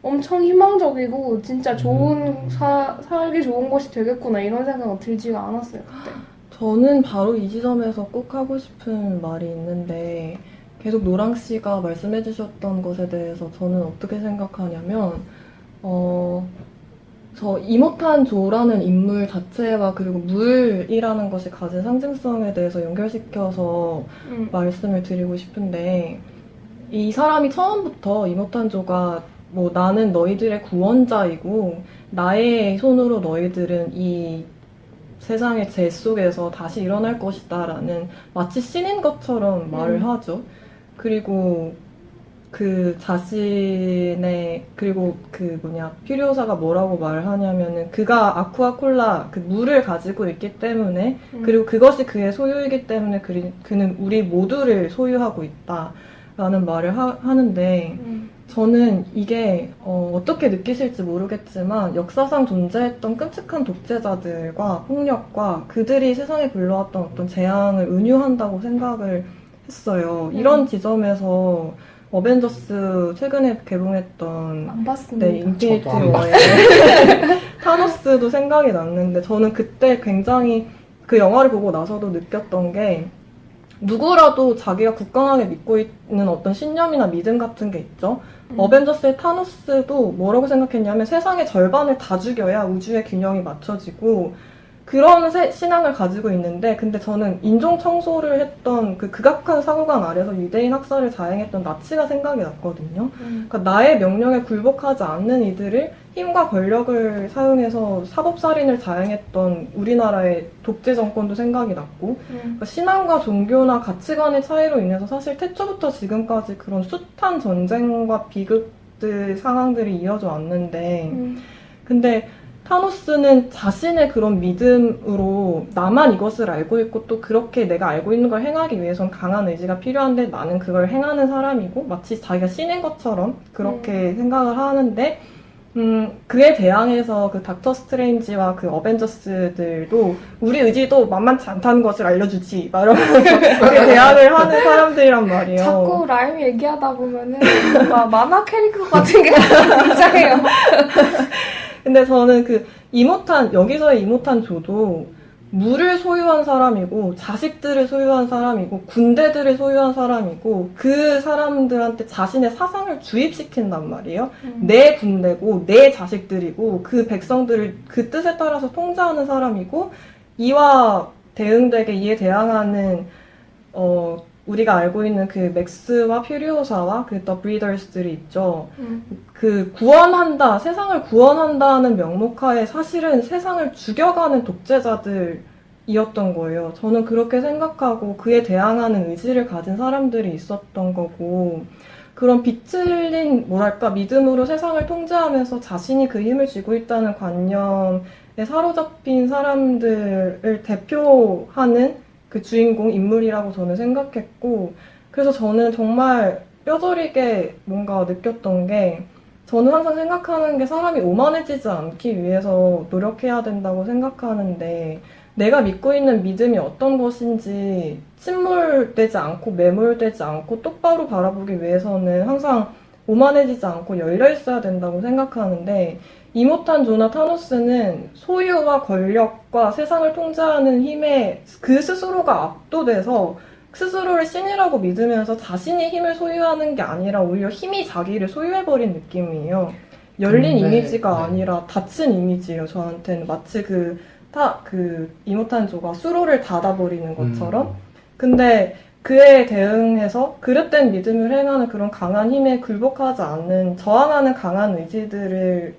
엄청 희망적이고 진짜 살기 좋은 곳이 되겠구나 이런 생각은 들지가 않았어요 그때. 저는 바로 이 지점에서 꼭 하고 싶은 말이 있는데 계속 노랑 씨가 말씀해 주셨던 것에 대해서 저는 어떻게 생각하냐면 저 이모탄 조라는 인물 자체와 그리고 물이라는 것이 가진 상징성에 대해서 연결시켜서 말씀을 드리고 싶은데 이 사람이 처음부터 이모탄 조가 뭐 나는 너희들의 구원자이고 나의 손으로 너희들은 이 세상의 재 속에서 다시 일어날 것이다 라는 마치 신인 것처럼 말을 하죠. 그리고 그 자신의 그리고 퓨리오사가 뭐라고 말을 하냐면은 그가 아쿠아콜라 그 물을 가지고 있기 때문에 그리고 그것이 그의 소유이기 때문에 그는 우리 모두를 소유하고 있다라는 말을 하는데 저는 이게 어떻게 느끼실지 모르겠지만 역사상 존재했던 끔찍한 독재자들과 폭력과 그들이 세상에 불러왔던 어떤 재앙을 은유한다고 생각을 했어요. 이런 지점에서 어벤져스 최근에 개봉했던 안 봤습니다. 네, 인피니티 저도 안 워의 타노스도 생각이 났는데 저는 그때 굉장히 그 영화를 보고 나서도 느꼈던 게 누구라도 자기가 굳건하게 믿고 있는 어떤 신념이나 믿음 같은 게 있죠. 어벤져스의 타노스도 뭐라고 생각했냐면 세상의 절반을 다 죽여야 우주의 균형이 맞춰지고 그런 신앙을 가지고 있는데 근데 저는 인종 청소를 했던 그 극악한 사고관 아래서 유대인 학살을 자행했던 나치가 생각이 났거든요. 그러니까 나의 명령에 굴복하지 않는 이들을 힘과 권력을 사용해서 사법살인을 자행했던 우리나라의 독재 정권도 생각이 났고 그러니까 신앙과 종교나 가치관의 차이로 인해서 사실 태초부터 지금까지 그런 숱한 전쟁과 비극들 상황들이 이어져 왔는데 근데 타노스는 자신의 그런 믿음으로 나만 이것을 알고 있고 또 그렇게 내가 알고 있는 걸 행하기 위해선 강한 의지가 필요한데 나는 그걸 행하는 사람이고 마치 자기가 신인 것처럼 그렇게 생각을 하는데 그에 대항해서 그 닥터 스트레인지와 그 어벤져스들도 우리 의지도 만만치 않다는 것을 알려주지 막 이러면서 그렇게 대항을 하는 사람들이란 말이에요. 자꾸 라임 얘기하다 보면은 뭔가 만화 캐릭터 같은 게 등장해요. 근데 저는 그 여기서의 이모탄 조도 물을 소유한 사람이고, 자식들을 소유한 사람이고, 군대들을 소유한 사람이고, 그 사람들한테 자신의 사상을 주입시킨단 말이에요. 내 군대고, 내 자식들이고, 그 백성들을 그 뜻에 따라서 통제하는 사람이고, 이와 대응되게 이에 대항하는, 우리가 알고 있는 그 맥스와 퓨리오사와 그 더 브리더스들이 있죠. 그 세상을 구원한다는 명목하에 사실은 세상을 죽여가는 독재자들이었던 거예요. 저는 그렇게 생각하고 그에 대항하는 의지를 가진 사람들이 있었던 거고, 그런 비틀린 믿음으로 세상을 통제하면서 자신이 그 힘을 쥐고 있다는 관념에 사로잡힌 사람들을 대표하는 그 주인공 인물이라고 저는 생각했고, 그래서 저는 정말 뼈저리게 뭔가 느꼈던 게, 저는 항상 생각하는 게 사람이 오만해지지 않기 위해서 노력해야 된다고 생각하는데, 내가 믿고 있는 믿음이 어떤 것인지 침몰되지 않고 매몰되지 않고 똑바로 바라보기 위해서는 항상 오만해지지 않고 열려 있어야 된다고 생각하는데, 이모탄 조나 타노스는 소유와 권력과 세상을 통제하는 힘에 그 스스로가 압도돼서 스스로를 신이라고 믿으면서 자신이 힘을 소유하는 게 아니라 오히려 힘이 자기를 소유해버린 느낌이에요. 열린 이미지가 아니라 닫힌 이미지예요, 저한테는. 마치 이모탄 조가 수로를 닫아버리는 것처럼. 근데 그에 대응해서 그릇된 믿음을 행하는 그런 강한 힘에 굴복하지 않는, 저항하는 강한 의지들을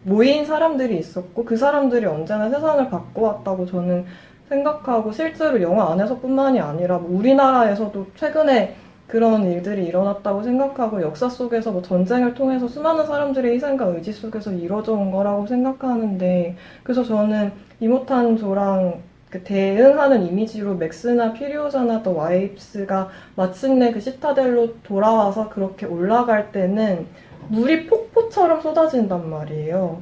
모인 사람들이 있었고, 그 사람들이 언제나 세상을 바꿔왔다고 저는 생각하고, 실제로 영화 안에서뿐만이 아니라 우리나라에서도 최근에 그런 일들이 일어났다고 생각하고, 역사 속에서 전쟁을 통해서 수많은 사람들의 희생과 의지 속에서 이루어져 온 거라고 생각하는데, 그래서 저는 이모탄 조랑 대응하는 이미지로 맥스나 퓨리오사나 더 와이프스가 마침내 그 시타델로 돌아와서 그렇게 올라갈 때는 물이 폭포처럼 쏟아진단 말이에요.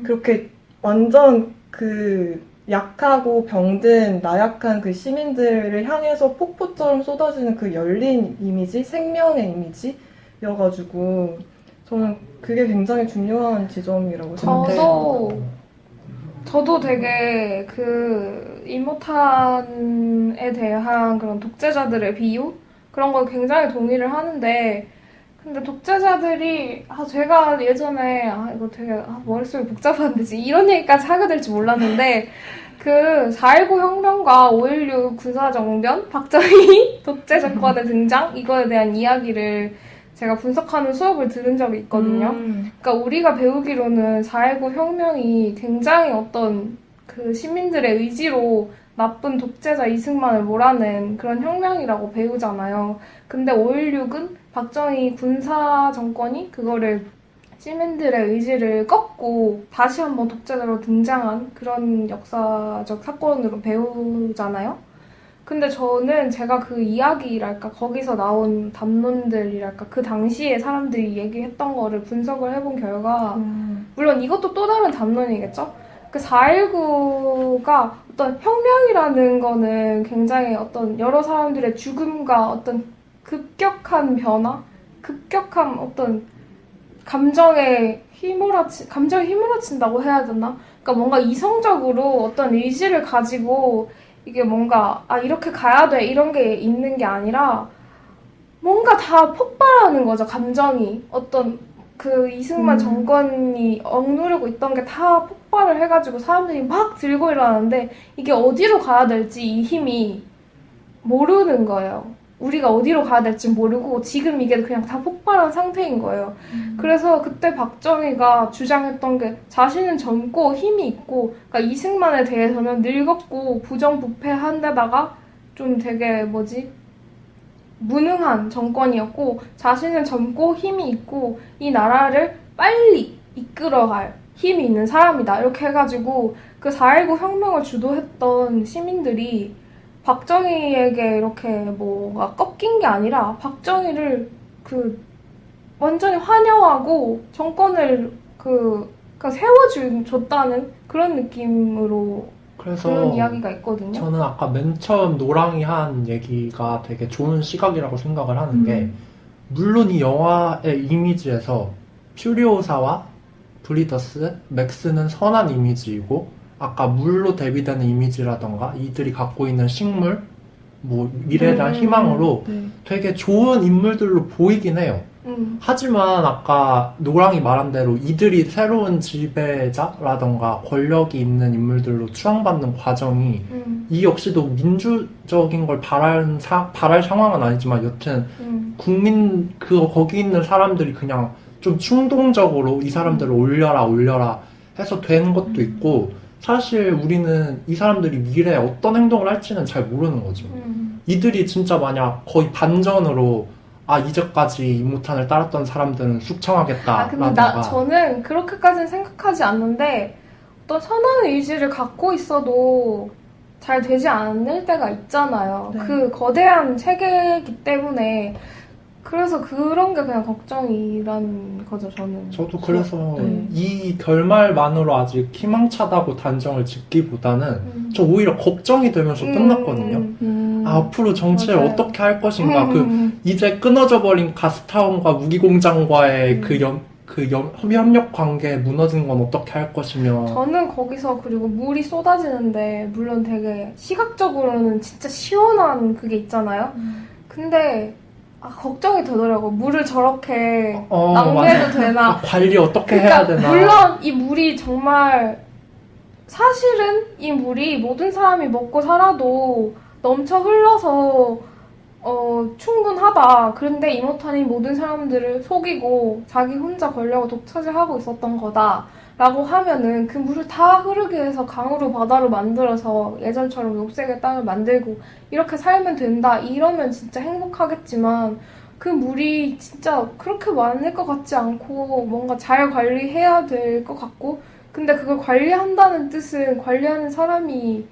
그렇게 완전 그 약하고 병든 나약한 그 시민들을 향해서 폭포처럼 쏟아지는 그 열린 이미지, 생명의 이미지여가지고 저는 그게 굉장히 중요한 지점이라고 생각해요. 저도 되게 그 이모탄에 대한 그런 독재자들의 비유? 그런 걸 굉장히 동의를 하는데, 근데 독재자들이, 제가 예전에, 이거 되게, 머릿속이 복잡한데, 이런 얘기까지 하게 될지 몰랐는데, 그, 4.19 혁명과 5.16 군사정변, 박정희 독재 정권의 등장? 이거에 대한 이야기를 제가 분석하는 수업을 들은 적이 있거든요. 그러니까 우리가 배우기로는 4.19 혁명이 굉장히 어떤 그 시민들의 의지로 나쁜 독재자 이승만을 몰아낸 그런 혁명이라고 배우잖아요. 근데 5.16은 박정희 군사 정권이 그거를 시민들의 의지를 꺾고 다시 한번 독재자로 등장한 그런 역사적 사건으로 배우잖아요. 근데 저는 제가 그 이야기랄까, 거기서 나온 담론들이랄까, 그 당시에 사람들이 얘기했던 거를 분석을 해본 결과, 물론 이것도 또 다른 담론이겠죠? 그 4.19가 어떤 혁명이라는 거는 굉장히 어떤 여러 사람들의 죽음과 어떤 급격한 변화? 급격한 어떤 감정이 휘몰아친다고 해야 되나? 그러니까 뭔가 이성적으로 어떤 의지를 가지고 이게 뭔가 이렇게 가야 돼 이런 게 있는 게 아니라 뭔가 다 폭발하는 거죠. 감정이 어떤 그 이승만 정권이 억누르고 있던 게 다 폭발을 해가지고 사람들이 막 들고 일어나는데 이게 어디로 가야 될지 이 힘이 모르는 거예요. 우리가 어디로 가야 될지 모르고 지금 이게 그냥 다 폭발한 상태인 거예요. 그래서 그때 박정희가 주장했던 게 자신은 젊고 힘이 있고, 그러니까 이승만에 대해서는 늙었고 부정부패한 데다가 좀 되게 무능한 정권이었고, 자신은 젊고 힘이 있고 이 나라를 빨리 이끌어갈 힘이 있는 사람이다. 이렇게 해가지고 그 4.19 혁명을 주도했던 시민들이 박정희에게 이렇게 뭐가 꺾인 게 아니라 박정희를 완전히 환영하고 정권을 세워줬다는 그런 느낌으로 그래서 그런 이야기가 있거든요. 저는 아까 맨 처음 노랑이 한 얘기가 되게 좋은 시각이라고 생각을 하는 게, 물론 이 영화의 이미지에서 퓨리오사와 브리더스, 맥스는 선한 이미지이고, 아까 물로 대비되는 이미지라던가 이들이 갖고 있는 식물, 미래에 대한 희망으로 되게 좋은 인물들로 보이긴 해요. 하지만 아까 노랑이 말한 대로 이들이 새로운 지배자라던가 권력이 있는 인물들로 추앙받는 과정이 이 역시도 민주적인 걸 바랄 상황은 아니지만 여튼 거기 있는 사람들이 그냥 좀 충동적으로 이 사람들을 올려라 해서 되는 것도 있고, 사실 우리는 이 사람들이 미래에 어떤 행동을 할지는 잘 모르는 거죠. 이들이 진짜 만약 거의 반전으로 이제까지 이모탄을 따랐던 사람들은 숙청하겠다. 근데 저는 그렇게까지는 생각하지 않는데, 어떤 선한 의지를 갖고 있어도 잘 되지 않을 때가 있잖아요. 네. 그 거대한 체계이기 때문에. 그래서 그런 게 그냥 걱정이라는 거죠, 저는. 저도 그래서 이 결말만으로 아직 희망차다고 단정을 짓기보다는 저 오히려 걱정이 되면서 끝났거든요. 앞으로 정치를 맞아요. 어떻게 할 것인가. 이제 끊어져 버린 가스타운과 무기공장과의 협력 관계 무너진 건 어떻게 할 것이며. 저는 거기서 그리고 물이 쏟아지는데, 물론 되게 시각적으로는 진짜 시원한 그게 있잖아요. 근데 걱정이 되더라고. 물을 저렇게 낭비해도 되나. 관리 어떻게 해야 되나. 물론 이 물이 정말, 사실은 이 물이 모든 사람이 먹고 살아도 넘쳐 흘러서 충분하다. 그런데 이모탄이 모든 사람들을 속이고 자기 혼자 권력을 독차지하고 있었던 거다 라고 하면은 그 물을 다 흐르게 해서 강으로 바다로 만들어서 예전처럼 녹색의 땅을 만들고 이렇게 살면 된다 이러면 진짜 행복하겠지만, 그 물이 진짜 그렇게 많을 것 같지 않고 뭔가 잘 관리해야 될 것 같고, 근데 그걸 관리한다는 뜻은 관리하는 사람이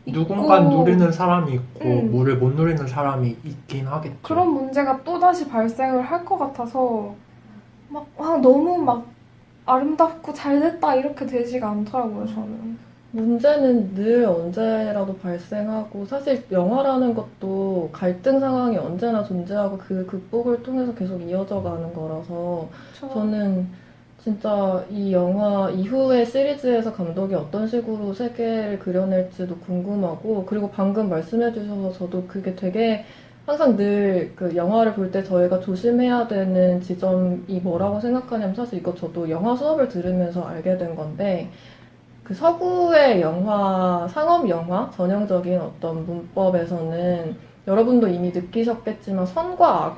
누군가 누리는 사람이 있고 물을 못 누리는 사람이 있긴 하겠죠. 그런 문제가 또다시 발생을 할 것 같아서 너무 아름답고 잘됐다 이렇게 되지가 않더라고요, 저는. 문제는 늘 언제라도 발생하고, 사실 영화라는 것도 갈등 상황이 언제나 존재하고 그 극복을 통해서 계속 이어져 가는 거라서 저는 진짜 이 영화 이후의 시리즈에서 감독이 어떤 식으로 세계를 그려낼지도 궁금하고, 그리고 방금 말씀해 주셔서 저도 그게 되게 항상 늘 그 영화를 볼 때 저희가 조심해야 되는 지점이 뭐라고 생각하냐면, 사실 이거 저도 영화 수업을 들으면서 알게 된 건데, 그 서구의 영화, 상업 영화 전형적인 어떤 문법에서는 여러분도 이미 느끼셨겠지만 선과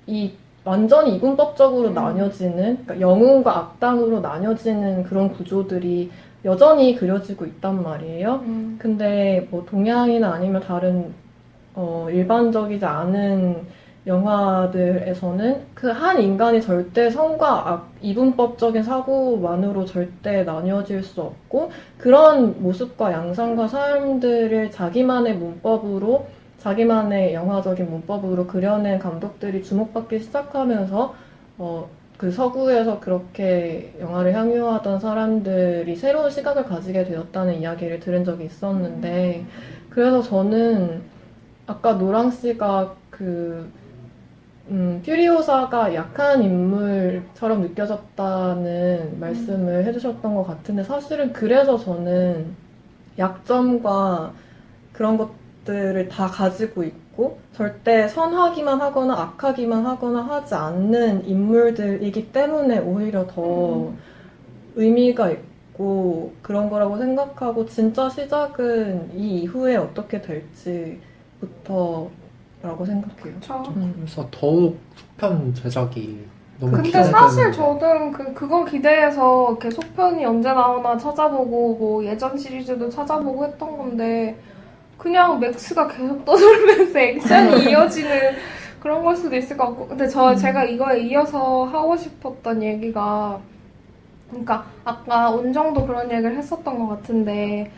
악이 완전히 이분법적으로 나뉘어지는, 그러니까 영웅과 악당으로 나뉘어지는 그런 구조들이 여전히 그려지고 있단 말이에요. 근데 동양이나 아니면 다른 일반적이지 않은 영화들에서는 그 한 인간이 절대 선과 악, 이분법적인 사고만으로 절대 나뉘어질 수 없고, 그런 모습과 양상과 삶들을 자기만의 문법으로 자기만의 영화적인 문법으로 그려낸 감독들이 주목받기 시작하면서 그 서구에서 그렇게 영화를 향유하던 사람들이 새로운 시각을 가지게 되었다는 이야기를 들은 적이 있었는데 그래서 저는 아까 노랑 씨가 퓨리오사가 약한 인물처럼 느껴졌다는 말씀을 해주셨던 것 같은데 사실은 그래서 저는 약점과 그런 것들을 다 가지고 있고 절대 선하기만 하거나 악하기만 하거나 하지 않는 인물들이기 때문에 오히려 더 의미가 있고 그런 거라고 생각하고 진짜 시작은 이 이후에 어떻게 될지부터라고 생각해요. 그쵸. 그래서 더욱 속편 제작이 너무 근데 기대되는데. 사실 저는 그거 기대해서 이렇게 속편이 언제 나오나 찾아보고 뭐 예전 시리즈도 찾아보고 했던 건데 그냥 맥스가 계속 떠돌면서 액션이 이어지는 그런 걸 수도 있을 것 같고 근데 제가 이거에 이어서 하고 싶었던 얘기가 그러니까 아까 온정도 그런 얘기를 했었던 것 같은데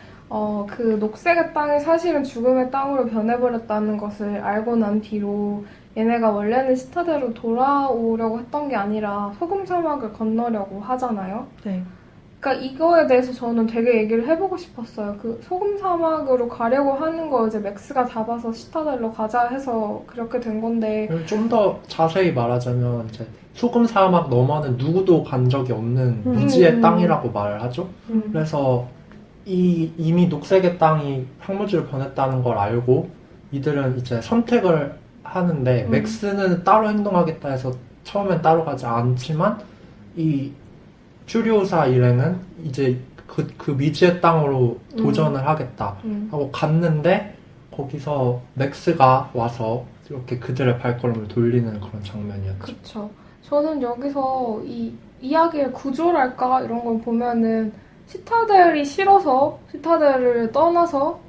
그 녹색의 땅이 사실은 죽음의 땅으로 변해버렸다는 것을 알고 난 뒤로 얘네가 원래는 시타대로 돌아오려고 했던 게 아니라 소금 사막을 건너려고 하잖아요. 네. 그러니까 이거에 대해서 저는 되게 얘기를 해보고 싶었어요. 그 소금 사막으로 가려고 하는 거 이제 맥스가 잡아서 시타델로 가자 해서 그렇게 된 건데 좀 더 자세히 말하자면 이제 소금 사막 너머는 누구도 간 적이 없는 미지의 땅이라고 말을 하죠. 그래서 이미 녹색의 땅이 황무지로 변했다는 걸 알고 이들은 이제 선택을 하는데 맥스는 따로 행동하겠다 해서 처음엔 따로 가지 않지만 이 퓨리오사 일행은 이제 그 미지의 땅으로 도전을 하겠다 하고 갔는데 거기서 맥스가 와서 이렇게 그들의 발걸음을 돌리는 그런 장면이었죠. 그렇죠. 저는 여기서 이 이야기의 구조랄까 이런 걸 보면은 시타델이 싫어서 시타델을 떠나서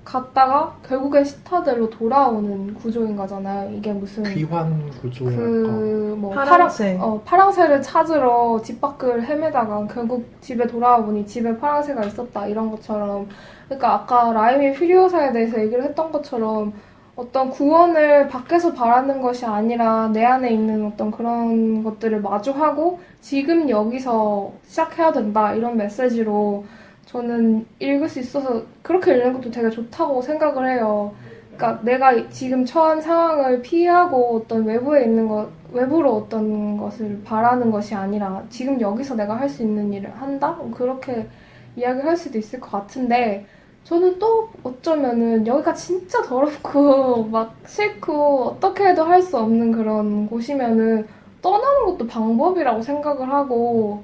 갔다가 결국엔 시타델로 돌아오는 구조인 거잖아요. 이게 무슨 귀환 구조랄까. 그뭐 파랑새. 파랑새를 찾으러 집 밖을 헤매다가 결국 집에 돌아와 보니 집에 파랑새가 있었다 이런 것처럼 그러니까 아까 라임이 퓨리오사에 대해서 얘기를 했던 것처럼 어떤 구원을 밖에서 바라는 것이 아니라 내 안에 있는 어떤 그런 것들을 마주하고 지금 여기서 시작해야 된다 이런 메시지로 저는 읽을 수 있어서 그렇게 읽는 것도 되게 좋다고 생각을 해요. 그러니까 내가 지금 처한 상황을 피하고 어떤 외부로 어떤 것을 바라는 것이 아니라 지금 여기서 내가 할 수 있는 일을 한다? 그렇게 이야기를 할 수도 있을 것 같은데 저는 또 어쩌면은 여기가 진짜 더럽고 막 싫고 어떻게 해도 할 수 없는 그런 곳이면은 떠나는 것도 방법이라고 생각을 하고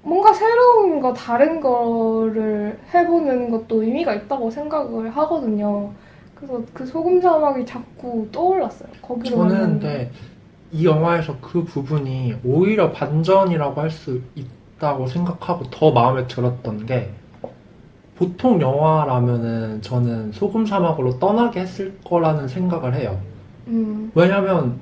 뭔가 새로운 거 다른 거를 해보는 것도 의미가 있다고 생각을 하거든요. 그래서 그 소금 사막이 자꾸 떠올랐어요. 거기로 저는 가는 근데 이 영화에서 그 부분이 오히려 반전이라고 할 수 있다고 생각하고 더 마음에 들었던 게 보통 영화라면은 저는 소금 사막으로 떠나게 했을 거라는 생각을 해요. 왜냐면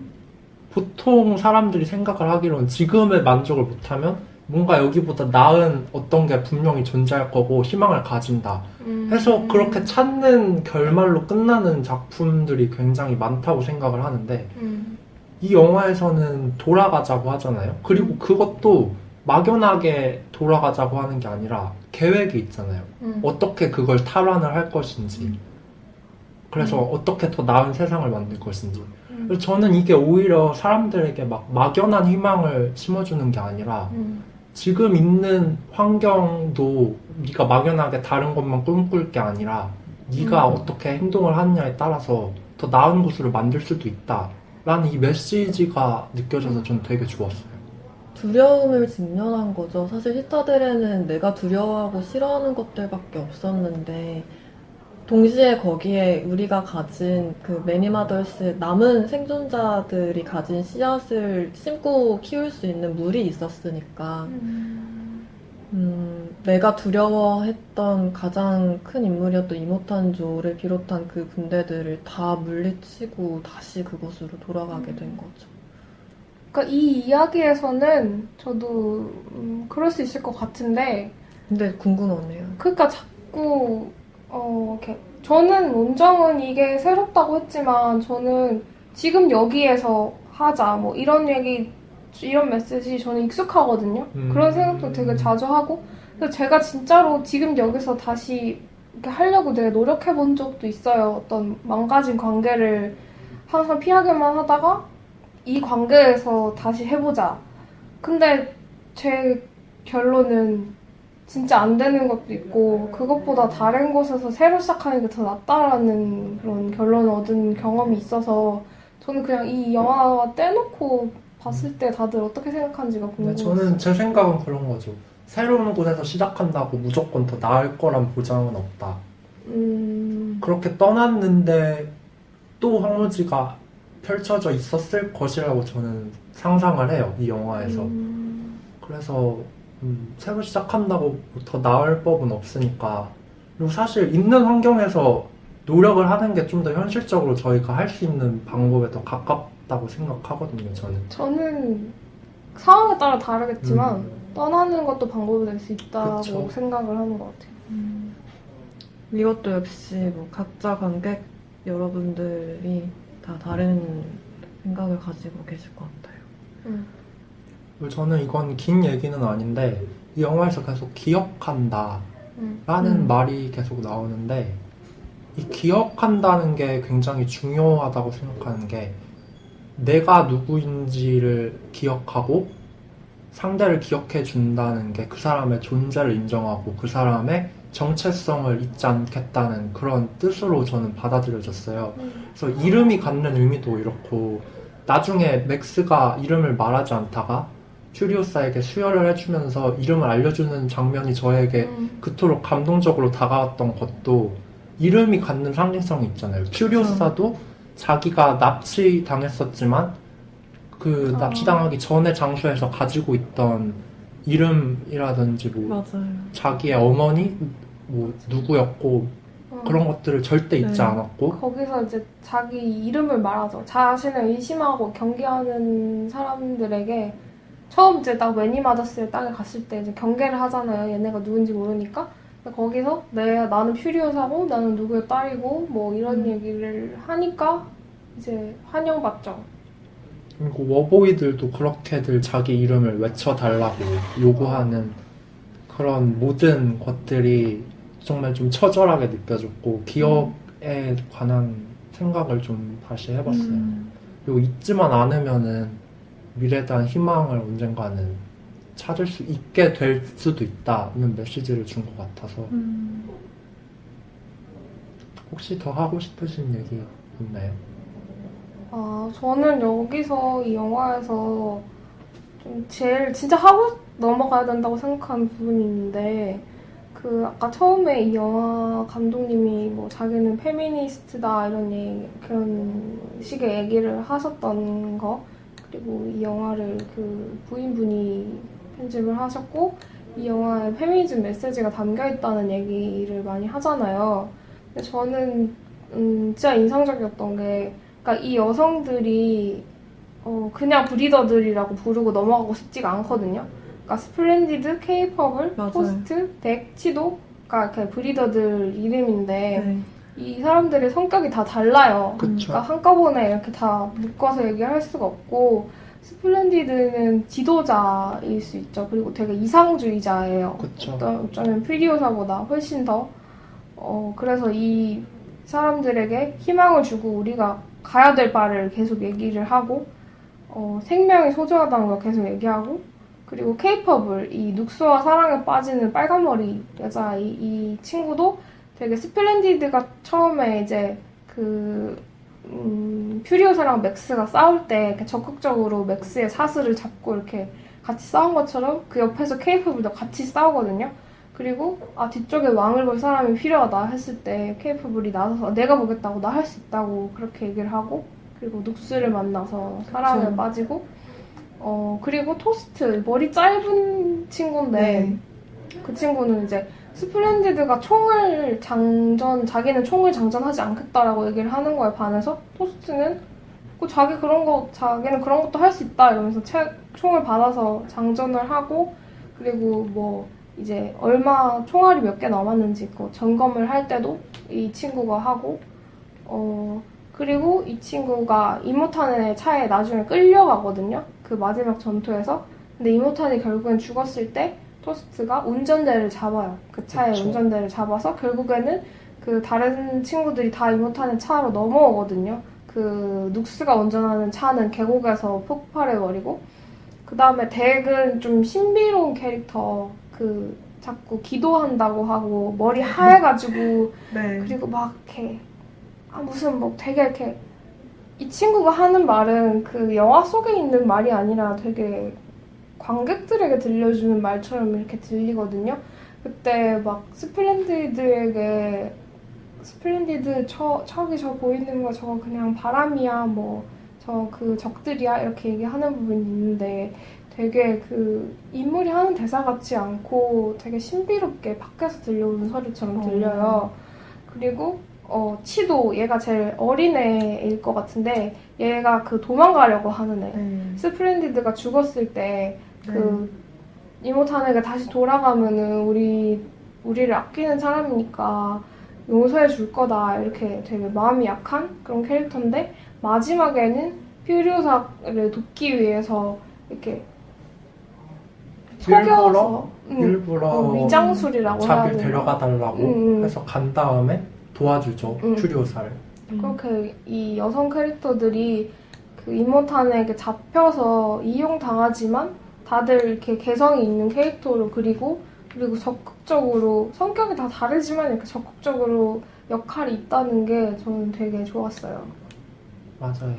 보통 사람들이 생각을 하기로는 지금의 만족을 못하면 뭔가 여기보다 나은 어떤 게 분명히 존재할 거고 희망을 가진다 해서 그렇게 찾는 결말로 끝나는 작품들이 굉장히 많다고 생각을 하는데 이 영화에서는 돌아가자고 하잖아요. 그리고 그것도 막연하게 돌아가자고 하는 게 아니라 계획이 있잖아요. 어떻게 그걸 탈환을 할 것인지 그래서 어떻게 더 나은 세상을 만들 것인지 그래서 저는 이게 오히려 사람들에게 막 막연한 희망을 심어주는 게 아니라 지금 있는 환경도 네가 막연하게 다른 것만 꿈꿀 게 아니라 네가 어떻게 행동을 하느냐에 따라서 더 나은 곳으로 만들 수도 있다 라는 이 메시지가 느껴져서 전 되게 좋았어요. 두려움을 직면한 거죠. 사실 시타델에는 내가 두려워하고 싫어하는 것들밖에 없었는데 동시에 거기에 우리가 가진 그 매니마더스 남은 생존자들이 가진 씨앗을 심고 키울 수 있는 물이 있었으니까 내가 두려워했던 가장 큰 인물이었던 이모탄조를 비롯한 그 군대들을 다 물리치고 다시 그곳으로 돌아가게 된 거죠. 그러니까 이 이야기에서는 저도 그럴 수 있을 것 같은데 근데 궁금하네요. 그러니까 자꾸 이렇게 저는 원정은 이게 새롭다고 했지만 저는 지금 여기에서 하자 뭐 이런 얘기 이런 메시지 저는 익숙하거든요. 그런 생각도 되게 자주 하고 그래서 제가 진짜로 지금 여기서 다시 이렇게 하려고 되게 노력해 본 적도 있어요. 어떤 망가진 관계를 항상 피하게만 하다가 이 관계에서 다시 해보자. 근데 제 결론은 진짜 안 되는 것도 있고 그것보다 다른 곳에서 새로 시작하는 게 더 낫다라는 그런 결론을 얻은 경험이 있어서 저는 그냥 이 영화와 떼놓고 봤을 때 다들 어떻게 생각하는지가 근데 궁금해요. 저는 제 생각은 그런 거죠. 새로운 곳에서 시작한다고 무조건 더 나을 거란 보장은 없다. 그렇게 떠났는데 또 황무지가 펼쳐져 있었을 것이라고 저는 상상을 해요. 이 영화에서. 그래서 새로 시작한다고 더 나을 법은 없으니까. 그리고 사실 있는 환경에서 노력을 하는 게 좀 더 현실적으로 저희가 할 수 있는 방법에 더 가깝다고 생각하거든요. 저는 상황에 따라 다르겠지만 떠나는 것도 방법이 될 수 있다고 그쵸. 생각을 하는 것 같아요. 이것도 역시 뭐 각자 관객 여러분들이 다 다른 생각을 가지고 계실 것 같아요. 그리고 저는 이건 긴 얘기는 아닌데 이 영화에서 계속 기억한다 라는 말이 계속 나오는데 이 기억한다는 게 굉장히 중요하다고 생각하는 게 내가 누구인지를 기억하고 상대를 기억해 준다는 게 그 사람의 존재를 인정하고 그 사람의 정체성을 잊지 않겠다는 그런 뜻으로 저는 받아들여졌어요. 그래서 이름이 갖는 의미도 이렇고 나중에 맥스가 이름을 말하지 않다가 퓨리오사에게 수혈을 해주면서 이름을 알려주는 장면이 저에게 그토록 감동적으로 다가왔던 것도 이름이 갖는 상징성이 있잖아요. 퓨리오사도 자기가 납치당했었지만 그 납치당하기 전에 장소에서 가지고 있던 이름이라든지 뭐 맞아요. 자기의 어머니 뭐 누구였고 그런 것들을 절대 잊지 네. 않았고 거기서 이제 자기 이름을 말하죠. 자신을 의심하고 경계하는 사람들에게 처음 이제 딱 매니마더스의 땅에 갔을 때 이제 경계를 하잖아요. 얘네가 누군지 모르니까. 근데 거기서 나는 퓨리오사고 나는 누구의 딸이고 뭐 이런 얘기를 하니까 이제 환영받죠. 그리고 워보이들도 그렇게들 자기 이름을 외쳐달라고 요구하는 그런 모든 것들이 정말 좀 처절하게 느껴졌고 기억에 관한 생각을 좀 다시 해봤어요. 그리고 잊지만 않으면은 미래에 대한 희망을 언젠가는 찾을 수 있게 될 수도 있다는 메시지를 준 것 같아서 혹시 더 하고 싶으신 얘기 있나요? 저는 여기서 이 영화에서 좀 제일 진짜 하고 넘어가야 된다고 생각하는 부분이 있는데 그 아까 처음에 이 영화 감독님이 뭐 자기는 페미니스트다 그런 식의 얘기를 하셨던 거 그리고 이 영화를 그 부인분이 편집을 하셨고 이 영화에 페미니즘 메시지가 담겨 있다는 얘기를 많이 하잖아요. 근데 저는 진짜 인상적이었던 게 그러니까 이 여성들이 그냥 브리더들이라고 부르고 넘어가고 싶지가 않거든요. 그러니까 스플렌디드, 케이퍼블, 맞아요. 토스트, 덱, 치도가 이렇게 브리더들 이름인데 네. 이 사람들의 성격이 다 달라요. 그쵸. 그러니까 한꺼번에 이렇게 다 묶어서 얘기할 수가 없고 스플렌디드는 지도자일 수 있죠. 그리고 되게 이상주의자예요. 그쵸. 어쩌면 퓨리오사보다 훨씬 더 그래서 이 사람들에게 희망을 주고 우리가 가야 될 바를 계속 얘기를 하고 생명이 소중하다는 걸 계속 얘기하고 그리고 케이퍼블 이 눅스와 사랑에 빠지는 빨간머리 여자 이 친구도 되게 스플렌디드가 처음에 이제 퓨리오사랑 맥스가 싸울 때 이렇게 적극적으로 맥스의 사슬을 잡고 이렇게 같이 싸운 것처럼 그 옆에서 케이퍼블도 같이 싸우거든요. 그리고 뒤쪽에 왕을 볼 사람이 필요하다 했을 때 케이퍼블이 나서서 내가 보겠다고 나 할 수 있다고 그렇게 얘기를 하고 그리고 눅스를 만나서 사랑에 그쵸. 빠지고 그리고 토스트 머리 짧은 친구인데 네. 그 친구는 이제 스플렌디드가 자기는 총을 장전하지 않겠다라고 얘기를 하는 거에 반해서 토스트는 자기는 그런 것도 할 수 있다 이러면서 총을 받아서 장전을 하고 그리고 뭐 이제 얼마 총알이 몇 개 남았는지 점검을 할 때도 이 친구가 하고 그리고 이 친구가 이모탄의 차에 나중에 끌려가거든요. 그 마지막 전투에서. 근데 이모탄이 결국엔 죽었을 때 토스트가 운전대를 잡아요. 그 차의 그쵸. 운전대를 잡아서 결국에는 그 다른 친구들이 다 이모탄의 차로 넘어오거든요. 그 눅스가 운전하는 차는 계곡에서 폭발해버리고 그 다음에 덱은 좀 신비로운 캐릭터 그 자꾸 기도한다고 하고 머리 하얘가지고 네. 그리고 막 이렇게 무슨 뭐 되게 이렇게 이 친구가 하는 말은 그 영화 속에 있는 말이 아니라 되게 관객들에게 들려주는 말처럼 이렇게 들리거든요. 그때 막 스플렌디드에게 스플렌디드 저기 저 보이는 거 저거 그냥 바람이야 뭐 저 그 적들이야 이렇게 얘기하는 부분이 있는데 되게 그 인물이 하는 대사 같지 않고 되게 신비롭게 밖에서 들려오는 소리처럼 들려요. 그리고 치도 얘가 제일 어린 애일 것 같은데 얘가 그 도망가려고 하는 애. 스플렌디드가 죽었을 때 그 이모탄에게 다시 돌아가면은 우리를 아끼는 사람이니까 용서해 줄 거다 이렇게 되게 마음이 약한 그런 캐릭터인데 마지막에는 퓨리오사를 돕기 위해서 이렇게 속여서 일부러 위장술이라고 해야 자기를 되나? 데려가 달라고 해서 간 다음에 도와주죠. 퓨리오사를. 그렇게 이 여성 캐릭터들이 그 이모탄에게 잡혀서 이용당하지만 다들 이렇게 개성이 있는 캐릭터로 그리고 적극적으로 성격이 다 다르지만 이렇게 적극적으로 역할이 있다는 게 저는 되게 좋았어요. 맞아요.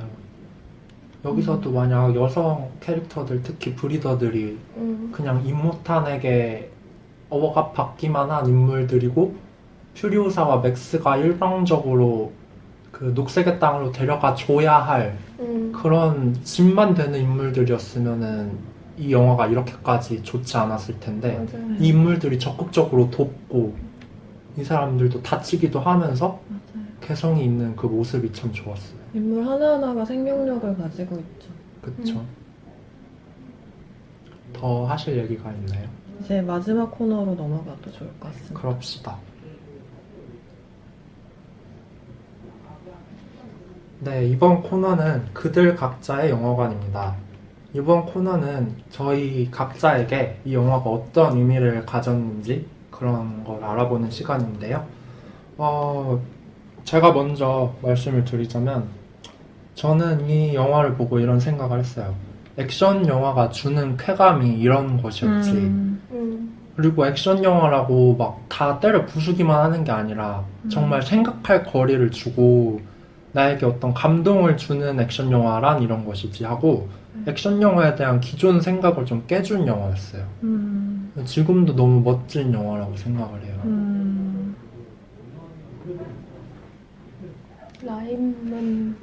여기서도 만약 여성 캐릭터들, 특히 브리더들이 그냥 이모탄에게 억압받기만 한 인물들이고 퓨리오사와 맥스가 일방적으로 그 녹색의 땅으로 데려가 줘야 할 그런 짐만 되는 인물들이었으면은 이 영화가 이렇게까지 좋지 않았을 텐데 맞아요. 이 인물들이 적극적으로 돕고 이 사람들도 다치기도 하면서 개성이 있는 그 모습이 참 좋았어요. 인물 하나하나가 생명력을 가지고 있죠. 그쵸. 더 하실 얘기가 있나요? 이제 마지막 코너로 넘어가도 좋을 것 같습니다. 그럽시다. 네, 이번 코너는 그들 각자의 영화관입니다. 이번 코너는 저희 각자에게 이 영화가 어떤 의미를 가졌는지 그런 걸 알아보는 시간인데요. 제가 먼저 말씀을 드리자면 저는 이 영화를 보고 이런 생각을 했어요. 액션 영화가 주는 쾌감이 이런 것이었지. 그리고 액션 영화라고 막 다 때려 부수기만 하는 게 아니라 정말 생각할 거리를 주고 나에게 어떤 감동을 주는 액션 영화란 이런 것이지 하고 액션 영화에 대한 기존 생각을 좀 깨준 영화였어요. 지금도 너무 멋진 영화라고 생각을 해요. 라임은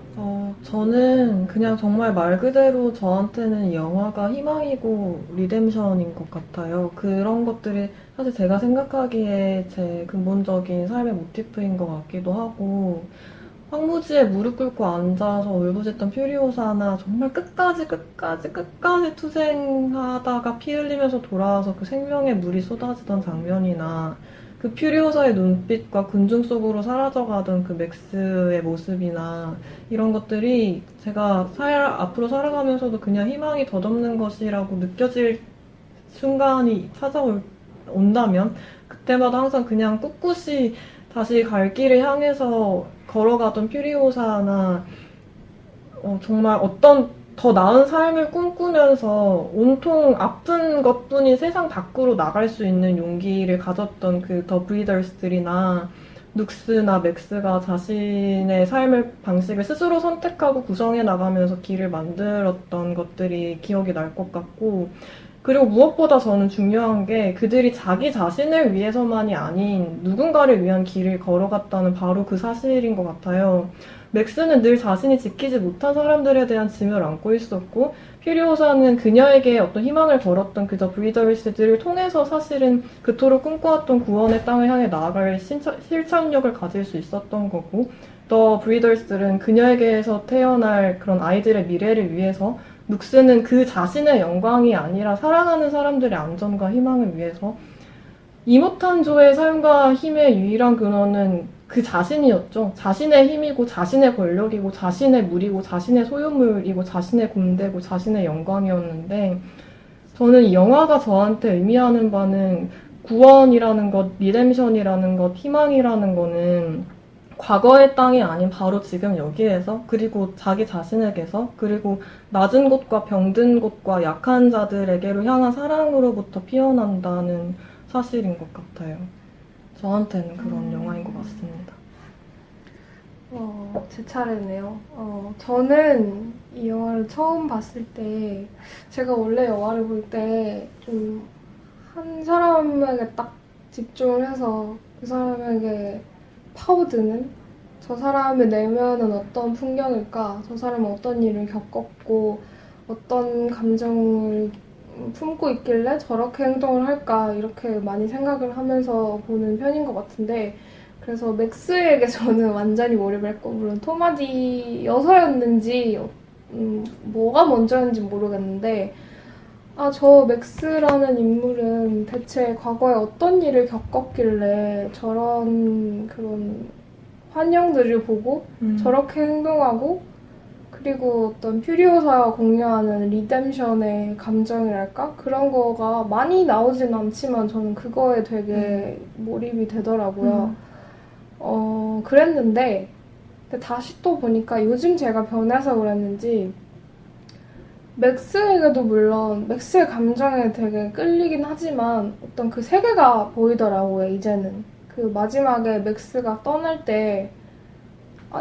저는 그냥 정말 말 그대로 저한테는 이 영화가 희망이고 리뎀션인 것 같아요. 그런 것들이 사실 제가 생각하기에 제 근본적인 삶의 모티프인 것 같기도 하고 황무지에 무릎 꿇고 앉아서 울부짖던 퓨리오사나 정말 끝까지 투쟁하다가 피 흘리면서 돌아와서 그 생명의 물이 쏟아지던 장면이나 그 퓨리오사의 눈빛과 군중 속으로 사라져가던 그 맥스의 모습이나 이런 것들이 제가 앞으로 살아가면서도 그냥 희망이 덧없는 것이라고 느껴질 순간이 찾아온다면 그때마다 항상 그냥 꿋꿋이 다시 갈 길을 향해서 걸어가던 퓨리오사나 정말 어떤 더 나은 삶을 꿈꾸면서 온통 아픈 것뿐이 세상 밖으로 나갈 수 있는 용기를 가졌던 그 더 브리더스들이나 눅스나 맥스가 자신의 삶의 방식을 스스로 선택하고 구성해 나가면서 길을 만들었던 것들이 기억이 날 것 같고 그리고 무엇보다 저는 중요한 게 그들이 자기 자신을 위해서만이 아닌 누군가를 위한 길을 걸어갔다는 바로 그 사실인 것 같아요. 맥스는 늘 자신이 지키지 못한 사람들에 대한 짐을 안고 있었고 퓨리오사는 그녀에게 어떤 희망을 걸었던 그저 브리더스들을 통해서 사실은 그토록 꿈꿔왔던 구원의 땅을 향해 나아갈 실천력을 가질 수 있었던 거고 더 브리더스들은 그녀에게서 태어날 그런 아이들의 미래를 위해서 눅스는 그 자신의 영광이 아니라 사랑하는 사람들의 안전과 희망을 위해서 이모탄조의 삶과 힘의 유일한 근원은 그 자신이었죠. 자신의 힘이고 자신의 권력이고 자신의 물이고 자신의 소유물이고 자신의 군대고 자신의 영광이었는데 저는 이 영화가 저한테 의미하는 바는 구원이라는 것, 리뎀션이라는 것, 희망이라는 거는 과거의 땅이 아닌 바로 지금 여기에서 그리고 자기 자신에게서 그리고 낮은 곳과 병든 곳과 약한 자들에게로 향한 사랑으로부터 피어난다는 사실인 것 같아요. 저한테는 그런 영화인 것 같습니다. 제 차례네요. 저는 이 영화를 처음 봤을 때, 제가 원래 영화를 볼 때 좀 한 사람에게 딱 집중을 해서 그 사람에게 파고드는, 저 사람의 내면은 어떤 풍경일까, 저 사람은 어떤 일을 겪었고, 어떤 감정을 품고 있길래 저렇게 행동을 할까, 이렇게 많이 생각을 하면서 보는 편인 것 같은데, 그래서 맥스에게 저는 완전히 몰입을 했고, 물론 토마디여서였는지 뭐가 먼저였는지 모르겠는데, 저 맥스라는 인물은 대체 과거에 어떤 일을 겪었길래 저런 그런 환영들을 보고 저렇게 행동하고, 그리고 어떤 퓨리오사와 공유하는 리뎀션의 감정이랄까? 그런 거가 많이 나오진 않지만 저는 그거에 되게 몰입이 되더라고요. 그랬는데, 근데 다시 또 보니까 요즘 제가 변해서 그랬는지, 맥스에게도 물론 맥스의 감정에 되게 끌리긴 하지만 어떤 그 세계가 보이더라고요, 이제는. 그 마지막에 맥스가 떠날 때,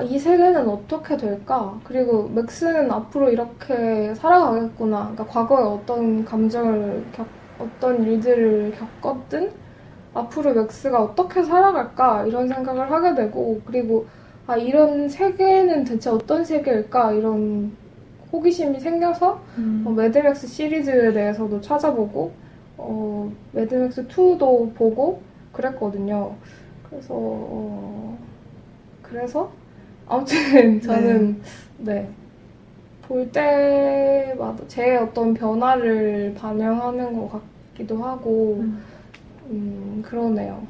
이 세계는 어떻게 될까? 그리고 맥스는 앞으로 이렇게 살아가겠구나. 그러니까 과거에 어떤 감정을 어떤 일들을 겪었든 앞으로 맥스가 어떻게 살아갈까? 이런 생각을 하게 되고, 그리고 이런 세계는 대체 어떤 세계일까? 이런 호기심이 생겨서 매드맥스 시리즈에 대해서도 찾아보고 매드맥스2도 보고 그랬거든요. 그래서 아무튼 저는 볼 때마다 제 어떤 변화를 반영하는 것 같기도 하고 그러네요.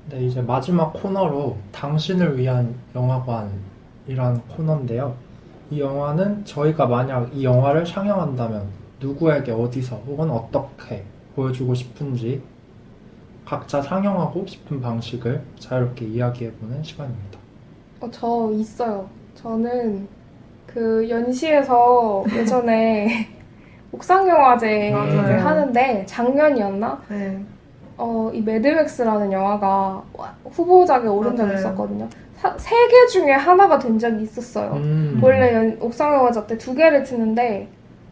네, 이제 마지막 코너로 당신을 위한 영화관이란 코너인데요. 이 영화는 저희가 만약 이 영화를 상영한다면 누구에게 어디서 혹은 어떻게 보여주고 싶은지 각자 상영하고 싶은 방식을 자유롭게 이야기해보는 시간입니다. 저 있어요. 저는 그 연시에서 예전에 옥상영화제를 하는데 작년이었나? 네. 이 매드맥스라는 영화가 후보작에 오른 적이 있었거든요. 3개 중에 하나가 된 적이 있었어요. 원래 옥상영화제 때 2개를 트는데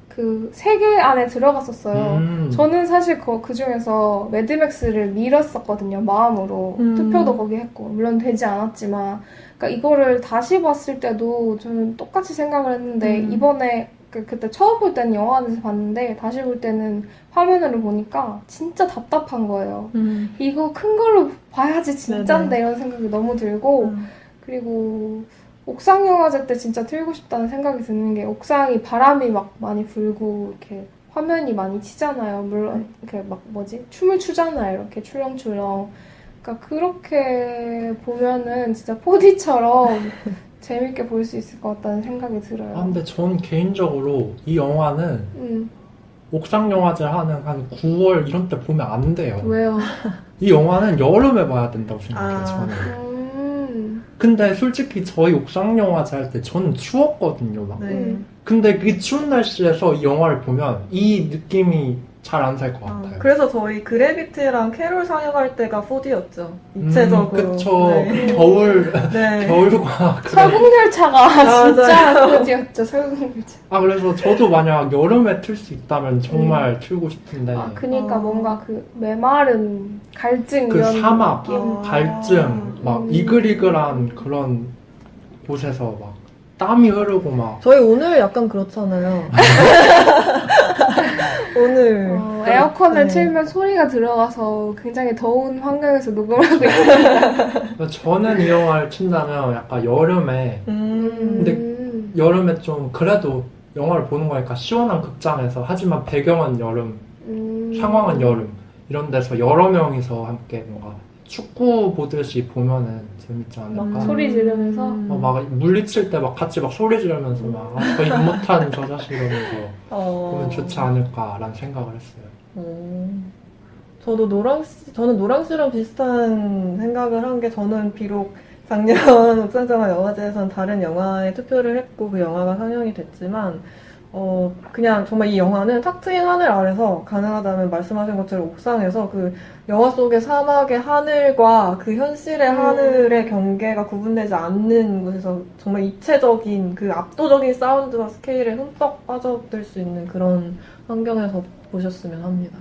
그 3개 안에 들어갔었어요. 저는 사실 그 중에서 매드맥스를 밀었었거든요, 마음으로. 투표도 거기 했고, 물론 되지 않았지만. 그러니까 이거를 다시 봤을 때도 저는 똑같이 생각을 했는데, 이번에 그때 처음 볼 때는 영화관에서 봤는데 다시 볼 때는 화면으로 보니까 진짜 답답한 거예요. 이거 큰 걸로 봐야지 진짠데 이런 생각이 너무 들고 그리고 옥상 영화제 때 진짜 틀고 싶다는 생각이 드는 게 옥상이 바람이 막 많이 불고 이렇게 화면이 많이 치잖아요. 물론 이렇게 막 춤을 추잖아요. 이렇게 출렁출렁. 그러니까 그렇게 보면은 진짜 4D처럼 재밌게 볼 수 있을 것 같다는 생각이 들어요. 근데 전 개인적으로 이 영화는 옥상 영화제 하는 한 9월 이런 때 보면 안 돼요. 왜요? 이 영화는 여름에 봐야 된다고 생각해요, 저는. 근데 솔직히 저희 옥상 영화제 할 때 저는 추웠거든요, 막. 근데 그 추운 날씨에서 이 영화를 보면 이 느낌이 잘 안 살 것 같아요. 그래서 저희 그래비티랑 캐롤 상영할 때가 4D였죠. 입체적으로. 그쵸. 겨울, 겨울과. 설국열차가 진짜 4D였죠, 설국열차. 그래서 저도 만약 여름에 틀 수 있다면 정말 틀고 싶은데. 그니까 뭔가 그 메마른 갈증 그 이런 사막, 느낌. 갈증, 막 이글이글한 그런 곳에서 막 땀이 흐르고 막. 저희 오늘 약간 그렇잖아요. 오늘 에어컨을 틀면 소리가 들어가서 굉장히 더운 환경에서 녹음하고 있어요. 저는 이 영화를 친다면 약간 여름에 근데 여름에 좀 그래도 영화를 보는 거니까 시원한 극장에서 하지만 배경은 여름, 상황은 여름 이런 데서 여러 명이서 함께 뭔가 축구 보듯이 보면은 재밌지 않을까. 소리 지르면서 막 물리칠 때 막 같이 막 소리 지르면서 막 저 입 못한 저 자식 이러면서 보면 좋지 않을까라는 생각을 했어요. 저는 노랑씨랑 비슷한 생각을 한 게 저는 비록 작년 옥상영화 영화제에선 다른 영화에 투표를 했고 그 영화가 상영이 됐지만 그냥 정말 이 영화는 탁 트인 하늘 아래서 가능하다면 말씀하신 것처럼 옥상에서 그 영화 속의 사막의 하늘과 그 현실의 하늘의 경계가 구분되지 않는 곳에서 정말 입체적인 그 압도적인 사운드와 스케일에 흠뻑 빠져들 수 있는 그런 환경에서 보셨으면 합니다.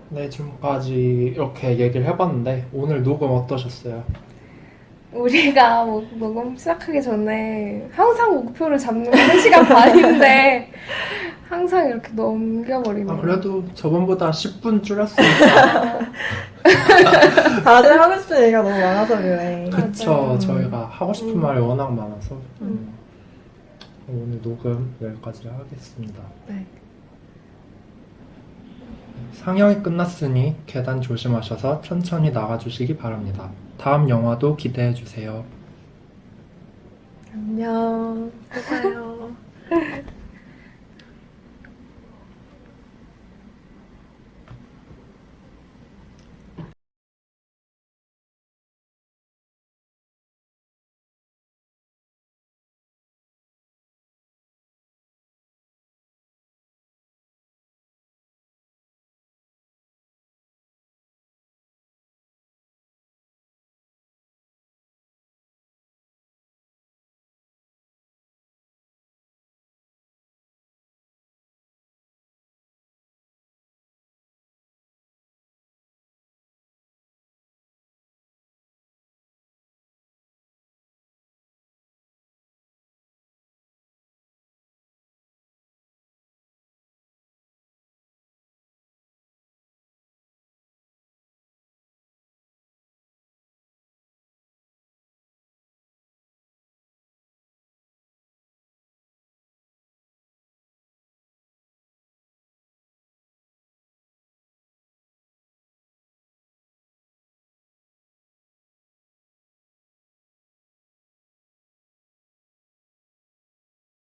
네, 지금까지 이렇게 얘기를 해봤는데 오늘 녹음 어떠셨어요? 우리가 녹음 시작하기 전에 항상 목표를 잡는 게 1시간 반인데 항상 이렇게 넘겨버리네요. 그래도 저번보다 10분 줄였으니까. 다들 하고 싶은 얘기가 너무 많아서 그래. 그쵸. 저희가 하고 싶은 말이 워낙 많아서 오늘 녹음 여기까지 하겠습니다. 네. 상영이 끝났으니 계단 조심하셔서 천천히 나가주시기 바랍니다. 다음 영화도 기대해주세요. 안녕. 안녕.